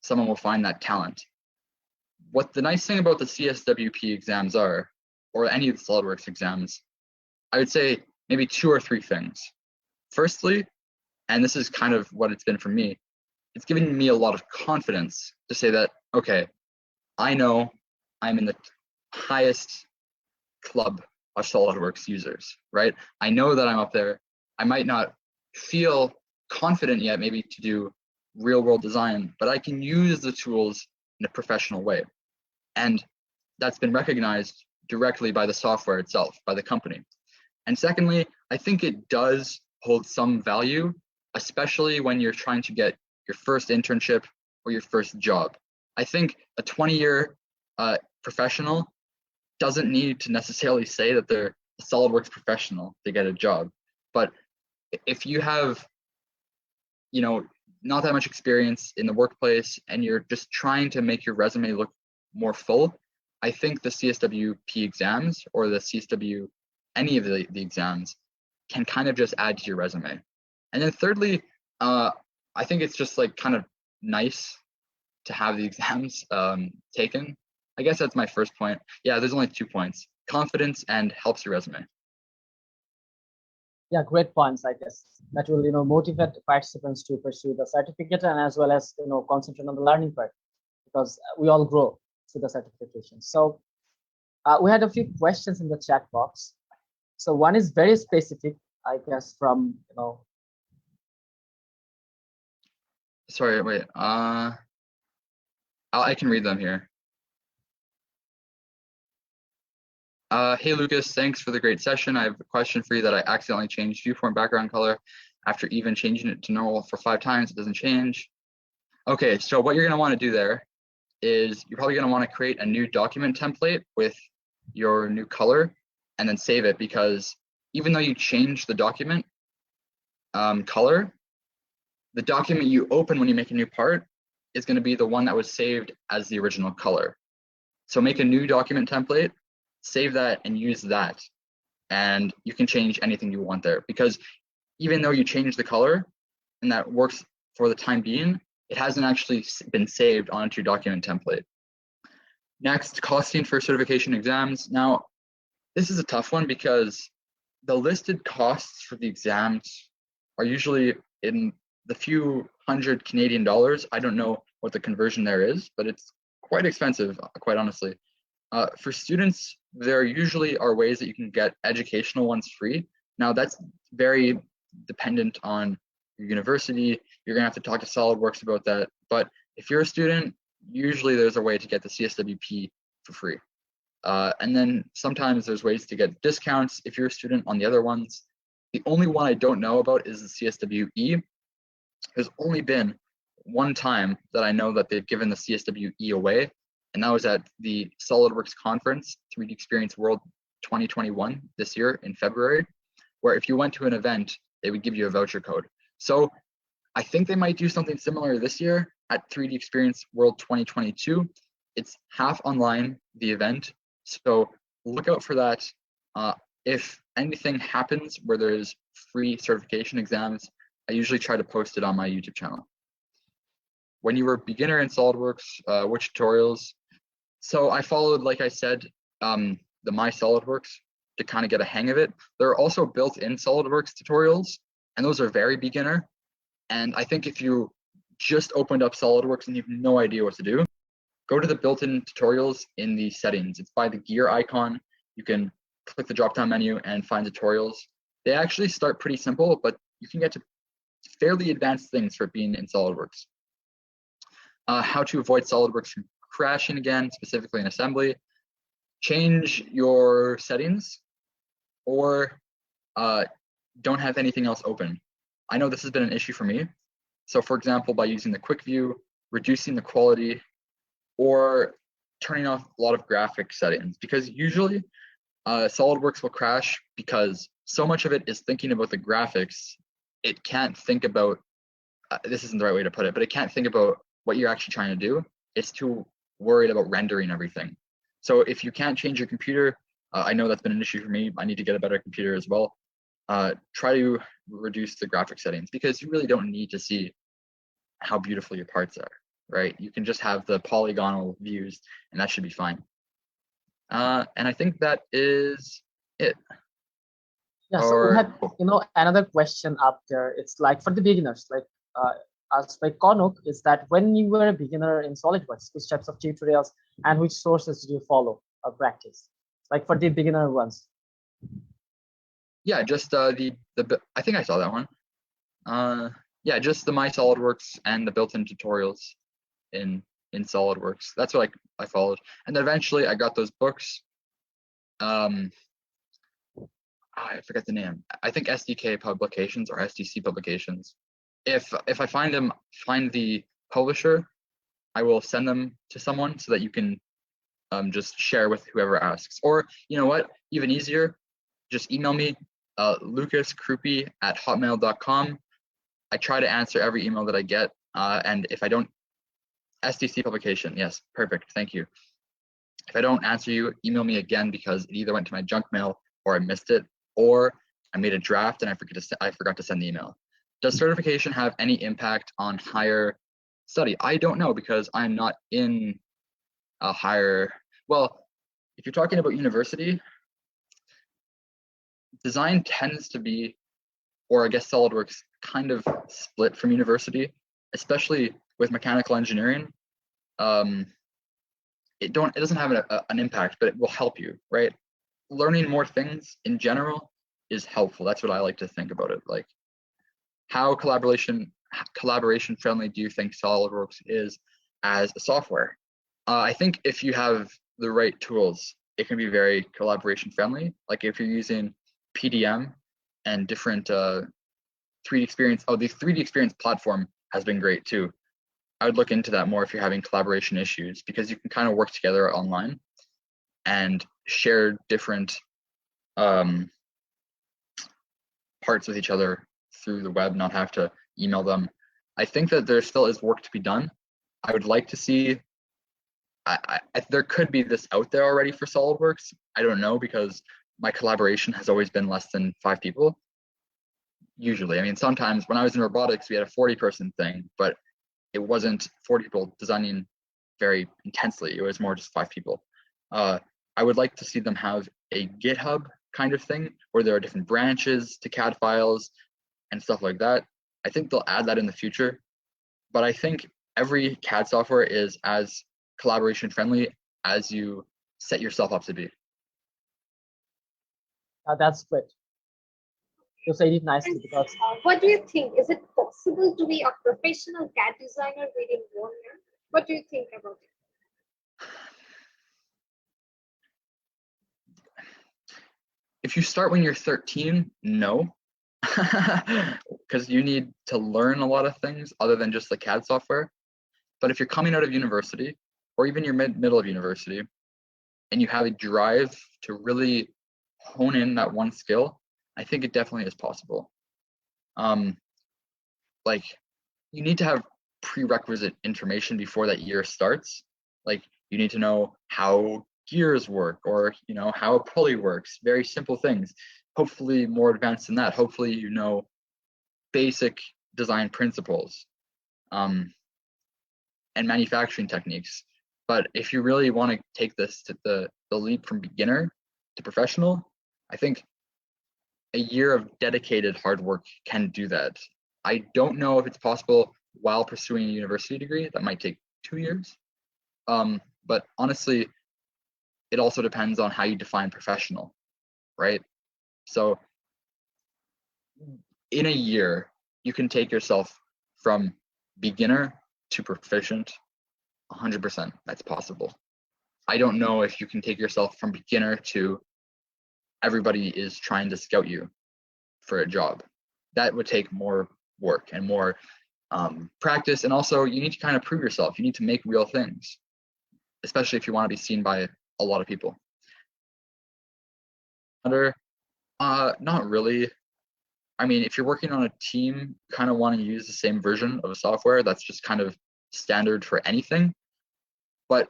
Speaker 3: someone will find that talent. What the nice thing about the CSWP exams are, or any of the SolidWorks exams, I would say maybe 2 or 3 things. Firstly, and this is kind of what it's been for me, it's given me a lot of confidence to say that, okay, I know I'm in the highest club of SolidWorks users, right? I know that I'm up there. I might not feel confident yet maybe to do real world design, but I can use the tools in a professional way. And that's been recognized directly by the software itself, by the company. And secondly, I think it does hold some value, especially when you're trying to get your first internship or your first job. I think a 20-year professional doesn't need to necessarily say that they're a SolidWorks professional to get a job. But if you have, not that much experience in the workplace and you're just trying to make your resume look more full, I think the CSWP exams or the CSW, any of the exams can kind of just add to your resume. And then thirdly, I think it's just like kind of nice to have the exams taken. I guess that's my first point. Yeah, there's only 2 points: confidence and helps your resume.
Speaker 4: Yeah, great points. I guess that will motivate participants to pursue the certificate and as well as concentrate on the learning part, because we all grow through the certification. So we had a few questions in the chat box. So one is very specific, I guess, from
Speaker 3: Sorry, wait. I can read them here. Hey Lucas, thanks for the great session. I have a question for you that I accidentally changed Viewform background color. After even changing it to normal for 5 times, it doesn't change. Okay, so what you're gonna wanna do there is you're probably gonna wanna create a new document template with your new color and then save it, because even though you change the document color, the document you open when you make a new part is gonna be the one that was saved as the original color. So make a new document template, save that and use that. And you can change anything you want there, because even though you change the color and that works for the time being, it hasn't actually been saved onto your document template. Next, costing for certification exams. Now, this is a tough one because the listed costs for the exams are usually in the few hundred Canadian dollars. I don't know what the conversion there is, but it's quite expensive, quite honestly. For students, there usually are ways that you can get educational ones free. Now that's very dependent on your university. You're gonna have to talk to SolidWorks about that. But if you're a student, usually there's a way to get the CSWP for free. And then sometimes there's ways to get discounts if you're a student on the other ones. The only one I don't know about is the CSWE. There's only been one time that I know that they've given the CSWE away, and that was at the SolidWorks conference, 3D Experience World 2021 this year in February, where if you went to an event, they would give you a voucher code. So I think they might do something similar this year at 3D Experience World 2022. It's half online, the event. So look out for that. If anything happens where there's free certification exams, I usually try to post it on my YouTube channel. When you were a beginner in SolidWorks, which tutorials? So I followed, like I said, the My SolidWorks to kind of get a hang of it. There are also built-in SolidWorks tutorials, and those are very beginner. And I think if you just opened up SolidWorks and you have no idea what to do, go to the built-in tutorials in the settings. It's by the gear icon. You can click the drop-down menu and find tutorials. They actually start pretty simple, but you can get to fairly advanced things for being in SolidWorks. How to avoid SolidWorks from crashing again, specifically in assembly. Change your settings, or don't have anything else open. I know this has been an issue for me. So for example, by using the quick view, reducing the quality, or turning off a lot of graphic settings, because usually SolidWorks will crash because so much of it is thinking about the graphics. It can't think about, this isn't the right way to put it, but it can't think about what you're actually trying to do. It's too worried about rendering everything. So if you can't change your computer, I know that's been an issue for me. I need to get a better computer as well. Try to reduce the graphic settings, because you really don't need to see how beautiful your parts are, right? You can just have the polygonal views and that should be fine. And I think that is it.
Speaker 4: Yeah, so we had, another question up there. It's like for the beginners, like asked by Konuk, is that when you were a beginner in SolidWorks, which types of tutorials and which sources did you follow or practice? Like for the beginner ones.
Speaker 3: Yeah, just I think I saw that one. Yeah, just the My SolidWorks and the built-in tutorials in SolidWorks. That's what I followed. And then eventually I got those books. I forget the name. I think SDK Publications or SDC Publications. If I find the publisher, I will send them to someone so that you can just share with whoever asks. Or you know what, even easier, just email me, lucuscrupi@hotmail.com. I try to answer every email that I get, and if I don't, SDC Publication, yes, perfect, thank you. If I don't answer you, email me again, because it either went to my junk mail or I missed it, or I made a draft and I forgot to send the email. Does certification have any impact on higher study? I don't know, because I'm not in a higher, well, if you're talking about university, design tends to be, or I guess SolidWorks kind of split from university, especially with mechanical engineering. It doesn't have an impact, but it will help you, right? Learning more things in general is helpful. That's what I like to think about it. Like, how collaboration friendly do you think SolidWorks is as a software? I think if you have the right tools, it can be very collaboration friendly. Like if you're using PDM and different 3D Experience, the 3D Experience platform has been great too. I would look into that more if you're having collaboration issues, because you can kind of work together online and share different parts with each other through the web, not have to email them. I think that there still is work to be done. I would like to see, there could be this out there already for SolidWorks. I don't know, because my collaboration has always been less than 5 people. Usually, I mean, sometimes when I was in robotics, we had a 40-person thing, but it wasn't 40 people designing very intensely. It was more just 5 people. I would like to see them have a GitHub kind of thing where there are different branches to CAD files, and stuff like that. I think they'll add that in the future, but I think every CAD software is as collaboration friendly as you set yourself up to be.
Speaker 4: That's great. You said it nicely because
Speaker 1: What do you think? Is it possible to be a professional CAD designer within 1 year? What do you think about it?
Speaker 3: If you start when you're 13, no, because you need to learn a lot of things other than just the CAD software. But if you're coming out of university, or even you're middle of university, and you have a drive to really hone in that one skill, I think it definitely is possible. Like, you need to have prerequisite information before that year starts. Like, you need to know how gears work, or how a pulley works. Very simple things. Hopefully more advanced than that. Hopefully you know basic design principles and manufacturing techniques. But if you really want to take this to the leap from beginner to professional, I think a year of dedicated hard work can do that. I don't know if it's possible while pursuing a university degree. That might take 2 years. But honestly, it also depends on how you define professional, right? So in a year, you can take yourself from beginner to proficient 100%. That's possible. I don't know if you can take yourself from beginner to everybody is trying to scout you for a job. That would take more work and more practice. And also you need to kind of prove yourself. You need to make real things, especially if you want to be seen by a lot of people. Not really. I mean, if you're working on a team, you kind of want to use the same version of a software. That's just kind of standard for anything. But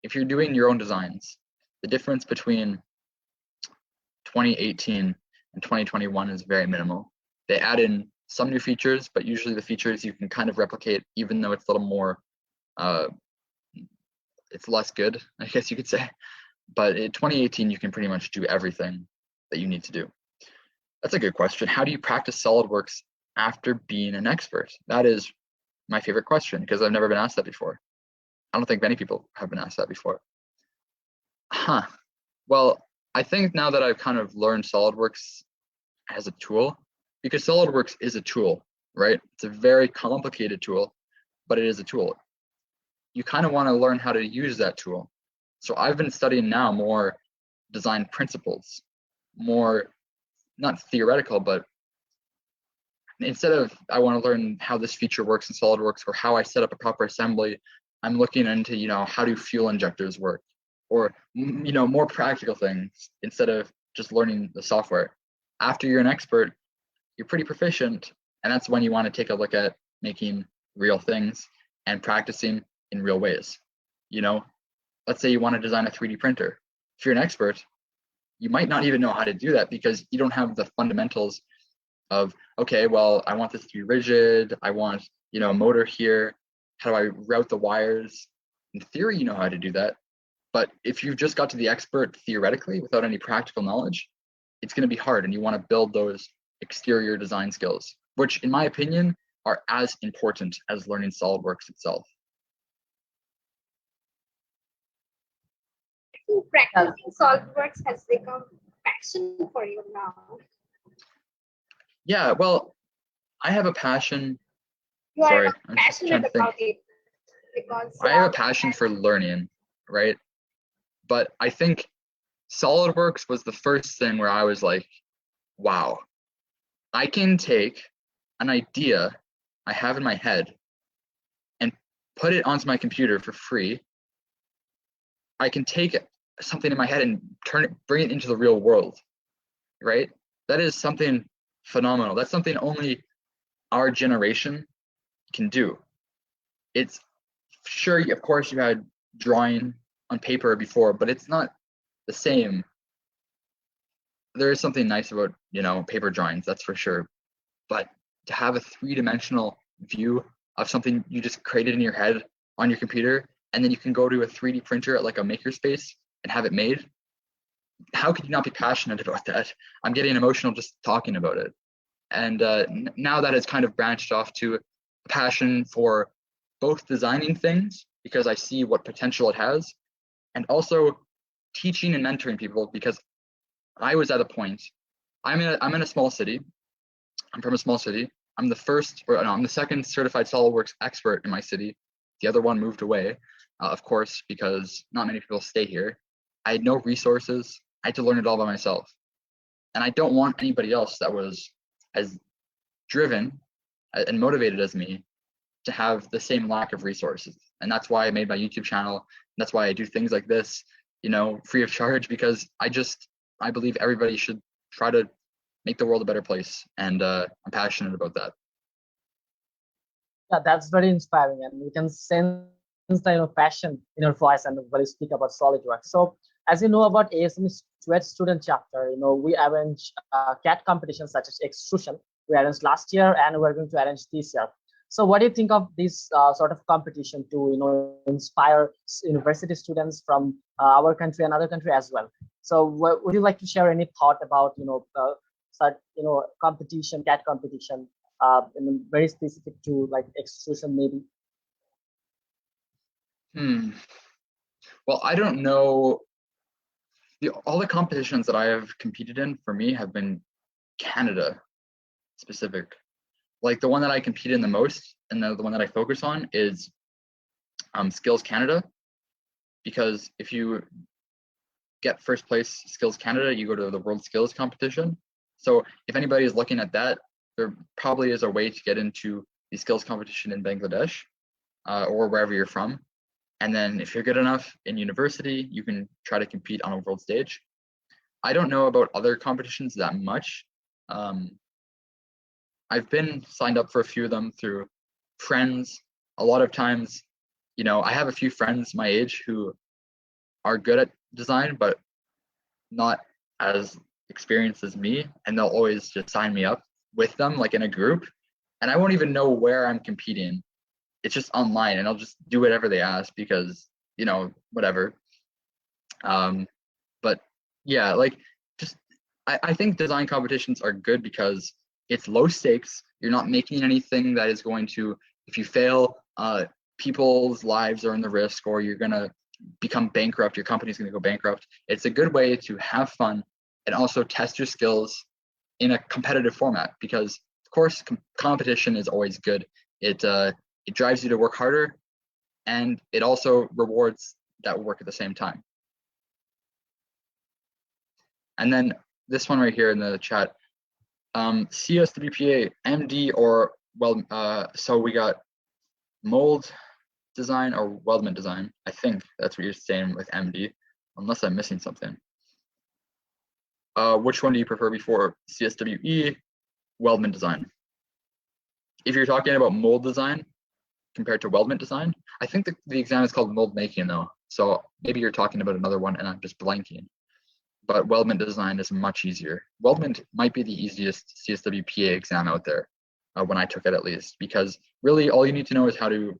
Speaker 3: if you're doing your own designs, the difference between 2018 and 2021 is very minimal. They add in some new features, but usually the features you can kind of replicate, even though it's a little more, it's less good, I guess you could say. But in 2018, you can pretty much do everything that you need to do. That's a good question. How do you practice SolidWorks after being an expert? That is my favorite question, because I've never been asked that before. I don't think many people have been asked that before. Well, I think now that I've kind of learned SolidWorks as a tool, because SolidWorks is a tool, right? It's a very complicated tool, but it is a tool. You kind of want to learn how to use that tool. So I've been studying now more design principles, more not theoretical, but instead of I want to learn how this feature works in SolidWorks or how I set up a proper assembly, I'm looking into, how do fuel injectors work, or, more practical things instead of just learning the software. After you're an expert, you're pretty proficient, and that's when you want to take a look at making real things and practicing in real ways. Let's say you want to design a 3D printer. If you're an expert, you might not even know how to do that because you don't have the fundamentals of, okay, well, I want this to be rigid. I want, a motor here. How do I route the wires? In theory, you know how to do that. But if you've just got to the expert theoretically without any practical knowledge, it's going to be hard, and you want to build those exterior design skills, which in my opinion are as important as learning SolidWorks itself.
Speaker 1: Practicing SolidWorks has become passion for you now.
Speaker 3: Yeah, well, I have a passion.
Speaker 1: You
Speaker 3: Sorry,
Speaker 1: are
Speaker 3: I'm just trying
Speaker 1: passionate
Speaker 3: to
Speaker 1: about
Speaker 3: think.
Speaker 1: it because
Speaker 3: I have a passion for learning, right? But I think SolidWorks was the first thing where I was like, wow, I can take an idea I have in my head and put it onto my computer for free. I can take something in my head and bring it into the real world, right? That is something phenomenal. That's something only our generation can do. It's sure, of course, you had drawing on paper before, but it's not the same. There is something nice about, paper drawings, that's for sure. But to have a 3-dimensional view of something you just created in your head on your computer, and then you can go to a 3D printer at like a makerspace and have it made, how could you not be passionate about that? I'm getting emotional just talking about it. And now that has kind of branched off to a passion for both designing things because I see what potential it has, and also teaching and mentoring people because I was at a point, I'm in a small city. I'm from a small city. I'm the second certified SolidWorks expert in my city. The other one moved away, of course, because not many people stay here. I had no resources. I had to learn it all by myself. And I don't want anybody else that was as driven and motivated as me to have the same lack of resources. And that's why I made my YouTube channel. That's why I do things like this, free of charge, because I believe everybody should try to make the world a better place. And I'm passionate about that.
Speaker 4: Yeah, that's very inspiring, and we can sense the passion in your voice and when you speak about SolidWorks. So, as you know about ASME student chapter, we arrange CAD competitions such as extrusion. We arranged last year, and we're going to arrange this year. So, what do you think of this sort of competition to inspire university students from our country and other country as well? So, would you like to share any thought about such competition, CAD competition? Very specific to like extrusion maybe.
Speaker 3: Well, I don't know. All the competitions that I have competed in for me have been Canada specific. Like the one that I compete in the most and the one that I focus on is Skills Canada, because if you get first place Skills Canada, you go to the World Skills Competition. So if anybody is looking at that, there probably is a way to get into the skills competition in Bangladesh or wherever you're from. And then if you're good enough in university, you can try to compete on a world stage. I don't know about other competitions that much. I've been signed up for a few of them through friends. A lot of times, I have a few friends my age who are good at design, but not as experienced as me. And they'll always just sign me up with them, like in a group, and I won't even know where I'm competing. It's just online, and I'll just do whatever they ask because whatever. But yeah, like I think design competitions are good because it's low stakes. You're not making anything that is going to, if you fail, people's lives are in the risk, or you're gonna become bankrupt. Your company's gonna go bankrupt. It's a good way to have fun and also test your skills in a competitive format, because of course competition is always good. It drives you to work harder, and it also rewards that work at the same time. And then this one right here in the chat, CSWPA, MD, or so we got mold design or weldment design. I think that's what you're saying with MD, unless I'm missing something. Which one do you prefer before CSWE, weldment design? If you're talking about mold design compared to weldment design, I think the exam is called mold making though. So maybe you're talking about another one and I'm just blanking. But weldment design is much easier. Weldment might be the easiest CSWPA exam out there, when I took it at least, because really all you need to know is how to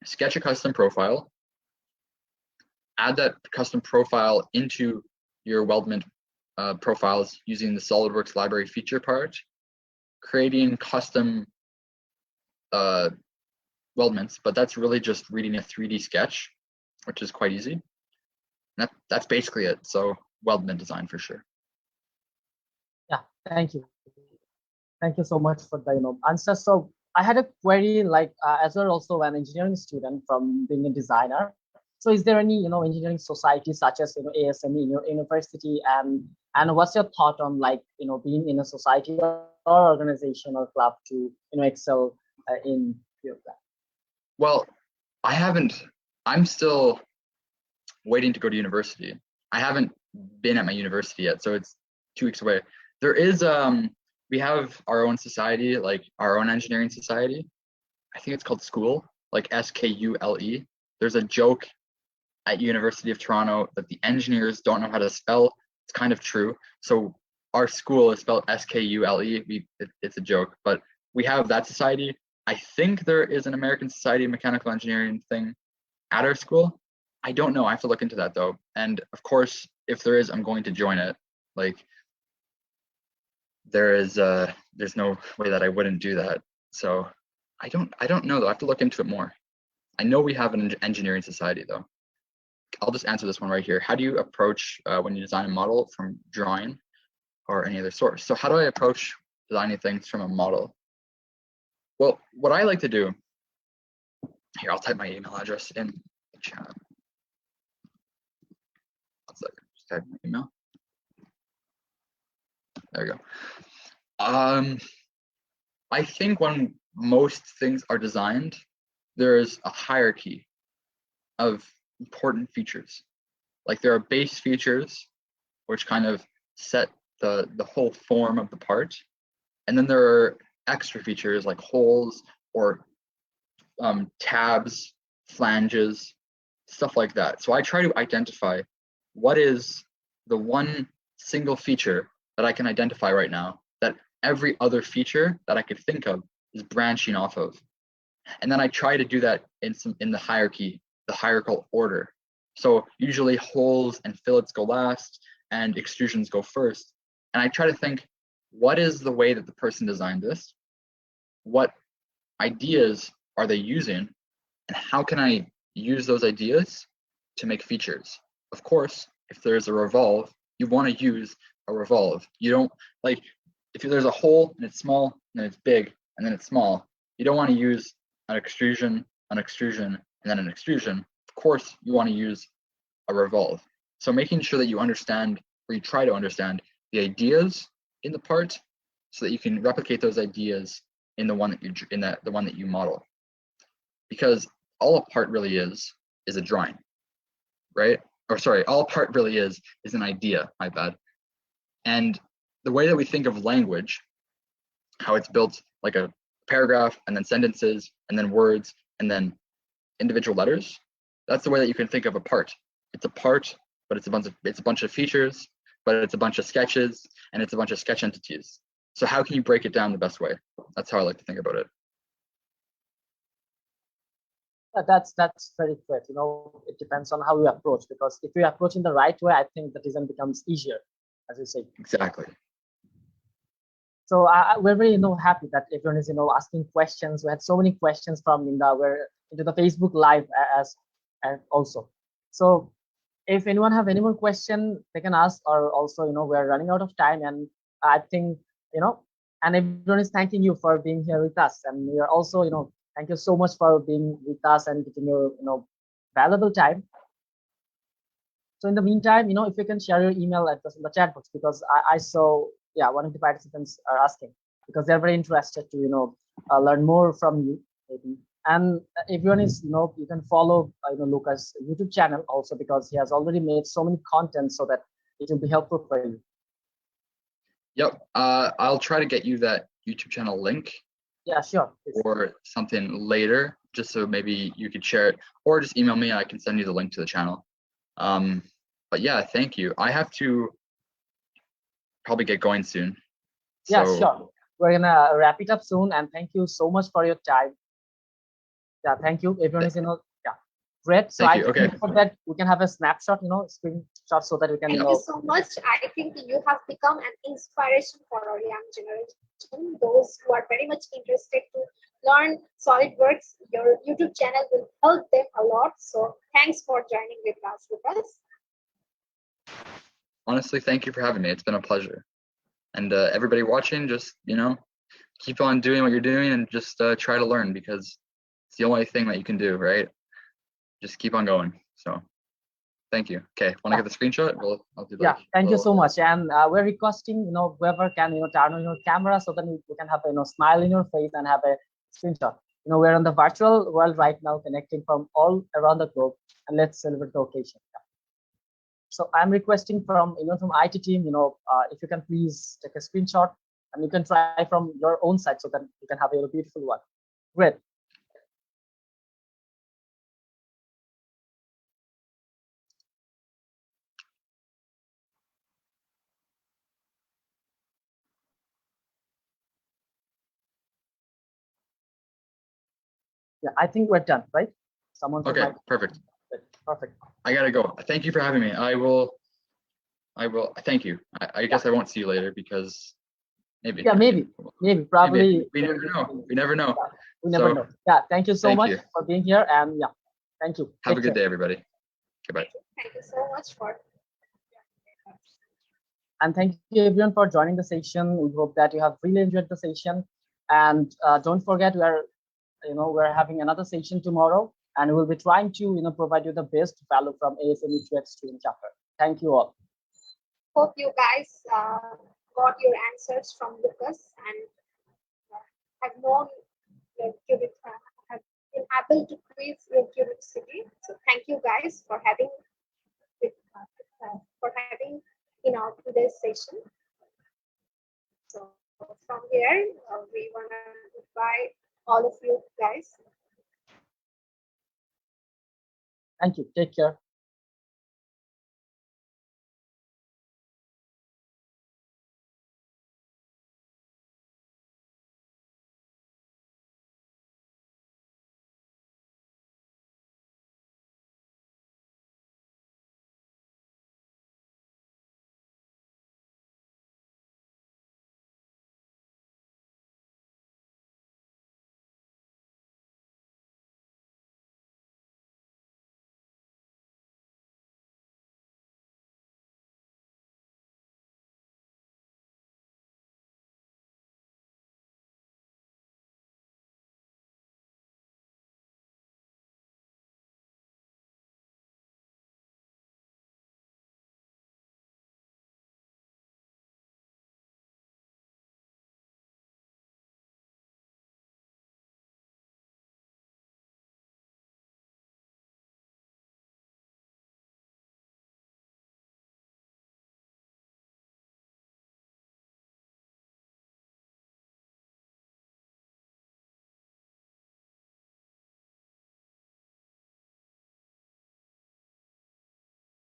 Speaker 3: sketch a custom profile, add that custom profile into your weldment profiles using the SolidWorks library feature part, creating custom weldments, but that's really just reading a 3D sketch, which is quite easy. That's basically it. So weldment design for sure.
Speaker 4: Yeah, thank you. Thank you so much for the answer. So I had a query, like as well also an engineering student from being a designer. So is there any engineering society such as ASME in your university, and what's your thought on like being in a society or organization or club to excel in your plan?
Speaker 3: Well, I haven't. I'm still waiting to go to university. I haven't been at my university yet, so it's 2 weeks away. There is we have our own society, like our own engineering society. I think it's called School, like SKULE. There's a joke at University of Toronto that the engineers don't know how to spell. It's kind of true. So our school is spelled SKULE. It's a joke, but we have that society. I think there is an American Society of Mechanical Engineering thing at our school. I don't know. I have to look into that though. And of course, if there is, I'm going to join it. Like, there's no way that I wouldn't do that. So I don't know though. I have to look into it more. I know we have an engineering society though. I'll just answer this one right here. How do you approach when you design a model from drawing or any other source? So how do I approach designing things from a model? Well, what I like to do, here, I'll type my email address in the chat. 1 second, just type my email. There we go. I think when most things are designed, there is a hierarchy of important features. Like there are base features, which kind of set the whole form of the part. And then there are extra features like holes or tabs, flanges, stuff like that. So I try to identify what is the one single feature that I can identify right now that every other feature that I could think of is branching off of. And then I try to do that in the hierarchy, the hierarchical order. So usually holes and fillets go last and extrusions go first. And I try to think, what is the way that the person designed this? What ideas are they using? And how can I use those ideas to make features? Of course, if there's a revolve, you want to use a revolve. You don't, like, if there's a hole and it's small and then it's big and then it's small, you don't want to use an extrusion, and then an extrusion. Of course, you want to use a revolve. So making sure that you understand, or you try to understand, the ideas in the part so that you can replicate those ideas in the one that you the one that you model. Because all a part really is a drawing, right? Or sorry, all a part really is an idea, my bad. And the way that we think of language, how it's built like a paragraph and then sentences and then words and then individual letters, that's the way that you can think of a part. It's a part, but it's a bunch of features, but it's a bunch of sketches and it's a bunch of sketch entities. So how can you break it down the best way? That's how I like to think about it.
Speaker 4: That's very great. You know, it depends on how you approach, because if you approach in the right way, I think the design becomes easier, as you say.
Speaker 3: Exactly.
Speaker 4: So we're very happy that everyone is asking questions. We had so many questions from into the Facebook Live and also. So if anyone have any more question, they can ask, or also we're running out of time, and I think and everyone is thanking you for being here with us, and we are also thank you so much for being with us and giving your valuable time. So in the meantime, if you can share your email address in the chat box, because I saw one of the participants are asking, because they're very interested to learn more from you maybe. And everyone is you can follow Lucas' YouTube channel also, because he has already made so many content so that it will be helpful for you.
Speaker 3: Yep, I'll try to get you that YouTube channel link.
Speaker 4: Yeah, sure.
Speaker 3: Or something later, just so maybe you could share it, or just email me and I can send you the link to the channel. But yeah, thank you. I have to probably get going soon.
Speaker 4: Yeah,
Speaker 3: so,
Speaker 4: sure. We're gonna wrap it up soon, and thank you so much for your time. Yeah, thank you. Everyone is great. So
Speaker 3: thank you. Okay.
Speaker 4: For that we can have a snapshot, screenshot, so that we can
Speaker 1: Thank you so much. I think you have become an inspiration for our young generation. Those who are very much interested to learn SolidWorks, your YouTube channel will help them a lot. So thanks for joining with us, Lucas.
Speaker 3: Honestly, thank you for having me. It's been a pleasure. And everybody watching, just keep on doing what you're doing and just try to learn, because it's the only thing that you can do, right? Just keep on going. So thank you. Okay, want to get the screenshot? I'll do that.
Speaker 4: Yeah, thank you so much. And we're requesting whoever can turn on your camera, so that we can have a smile in your face and have a screenshot. We're in the virtual world right now, connecting from all around the globe, and let's celebrate the occasion. So I'm requesting from from IT team, if you can please take a screenshot, and you can try from your own side, so that you can have a beautiful one. Great. Yeah, I think we're done, right? Someone.
Speaker 3: Okay, perfect.
Speaker 4: Perfect.
Speaker 3: I gotta go. Thank you for having me. I will. Thank you. I guess I won't see you later, because Maybe.
Speaker 4: Yeah, maybe, probably.
Speaker 3: We never know. We never know.
Speaker 4: We never know. Yeah, thank you so
Speaker 3: thank
Speaker 4: much
Speaker 3: you.
Speaker 4: for being here, and yeah, thank you.
Speaker 3: Have a
Speaker 4: Take
Speaker 3: good
Speaker 4: care.
Speaker 3: day, everybody. Goodbye.
Speaker 1: Thank you so much for.
Speaker 4: And thank you everyone for joining the session. We hope that you have really enjoyed the session. And don't forget, we're having another session tomorrow, and we'll be trying to provide you the best value from ASME to Extreme chapter. Thank you all.
Speaker 1: Hope you guys got your answers from Lucas and have known your have been able to quiz your curiosity. So thank you guys for having in our today's session. So from here, we want to invite all of you guys.
Speaker 4: Thank you. Take care.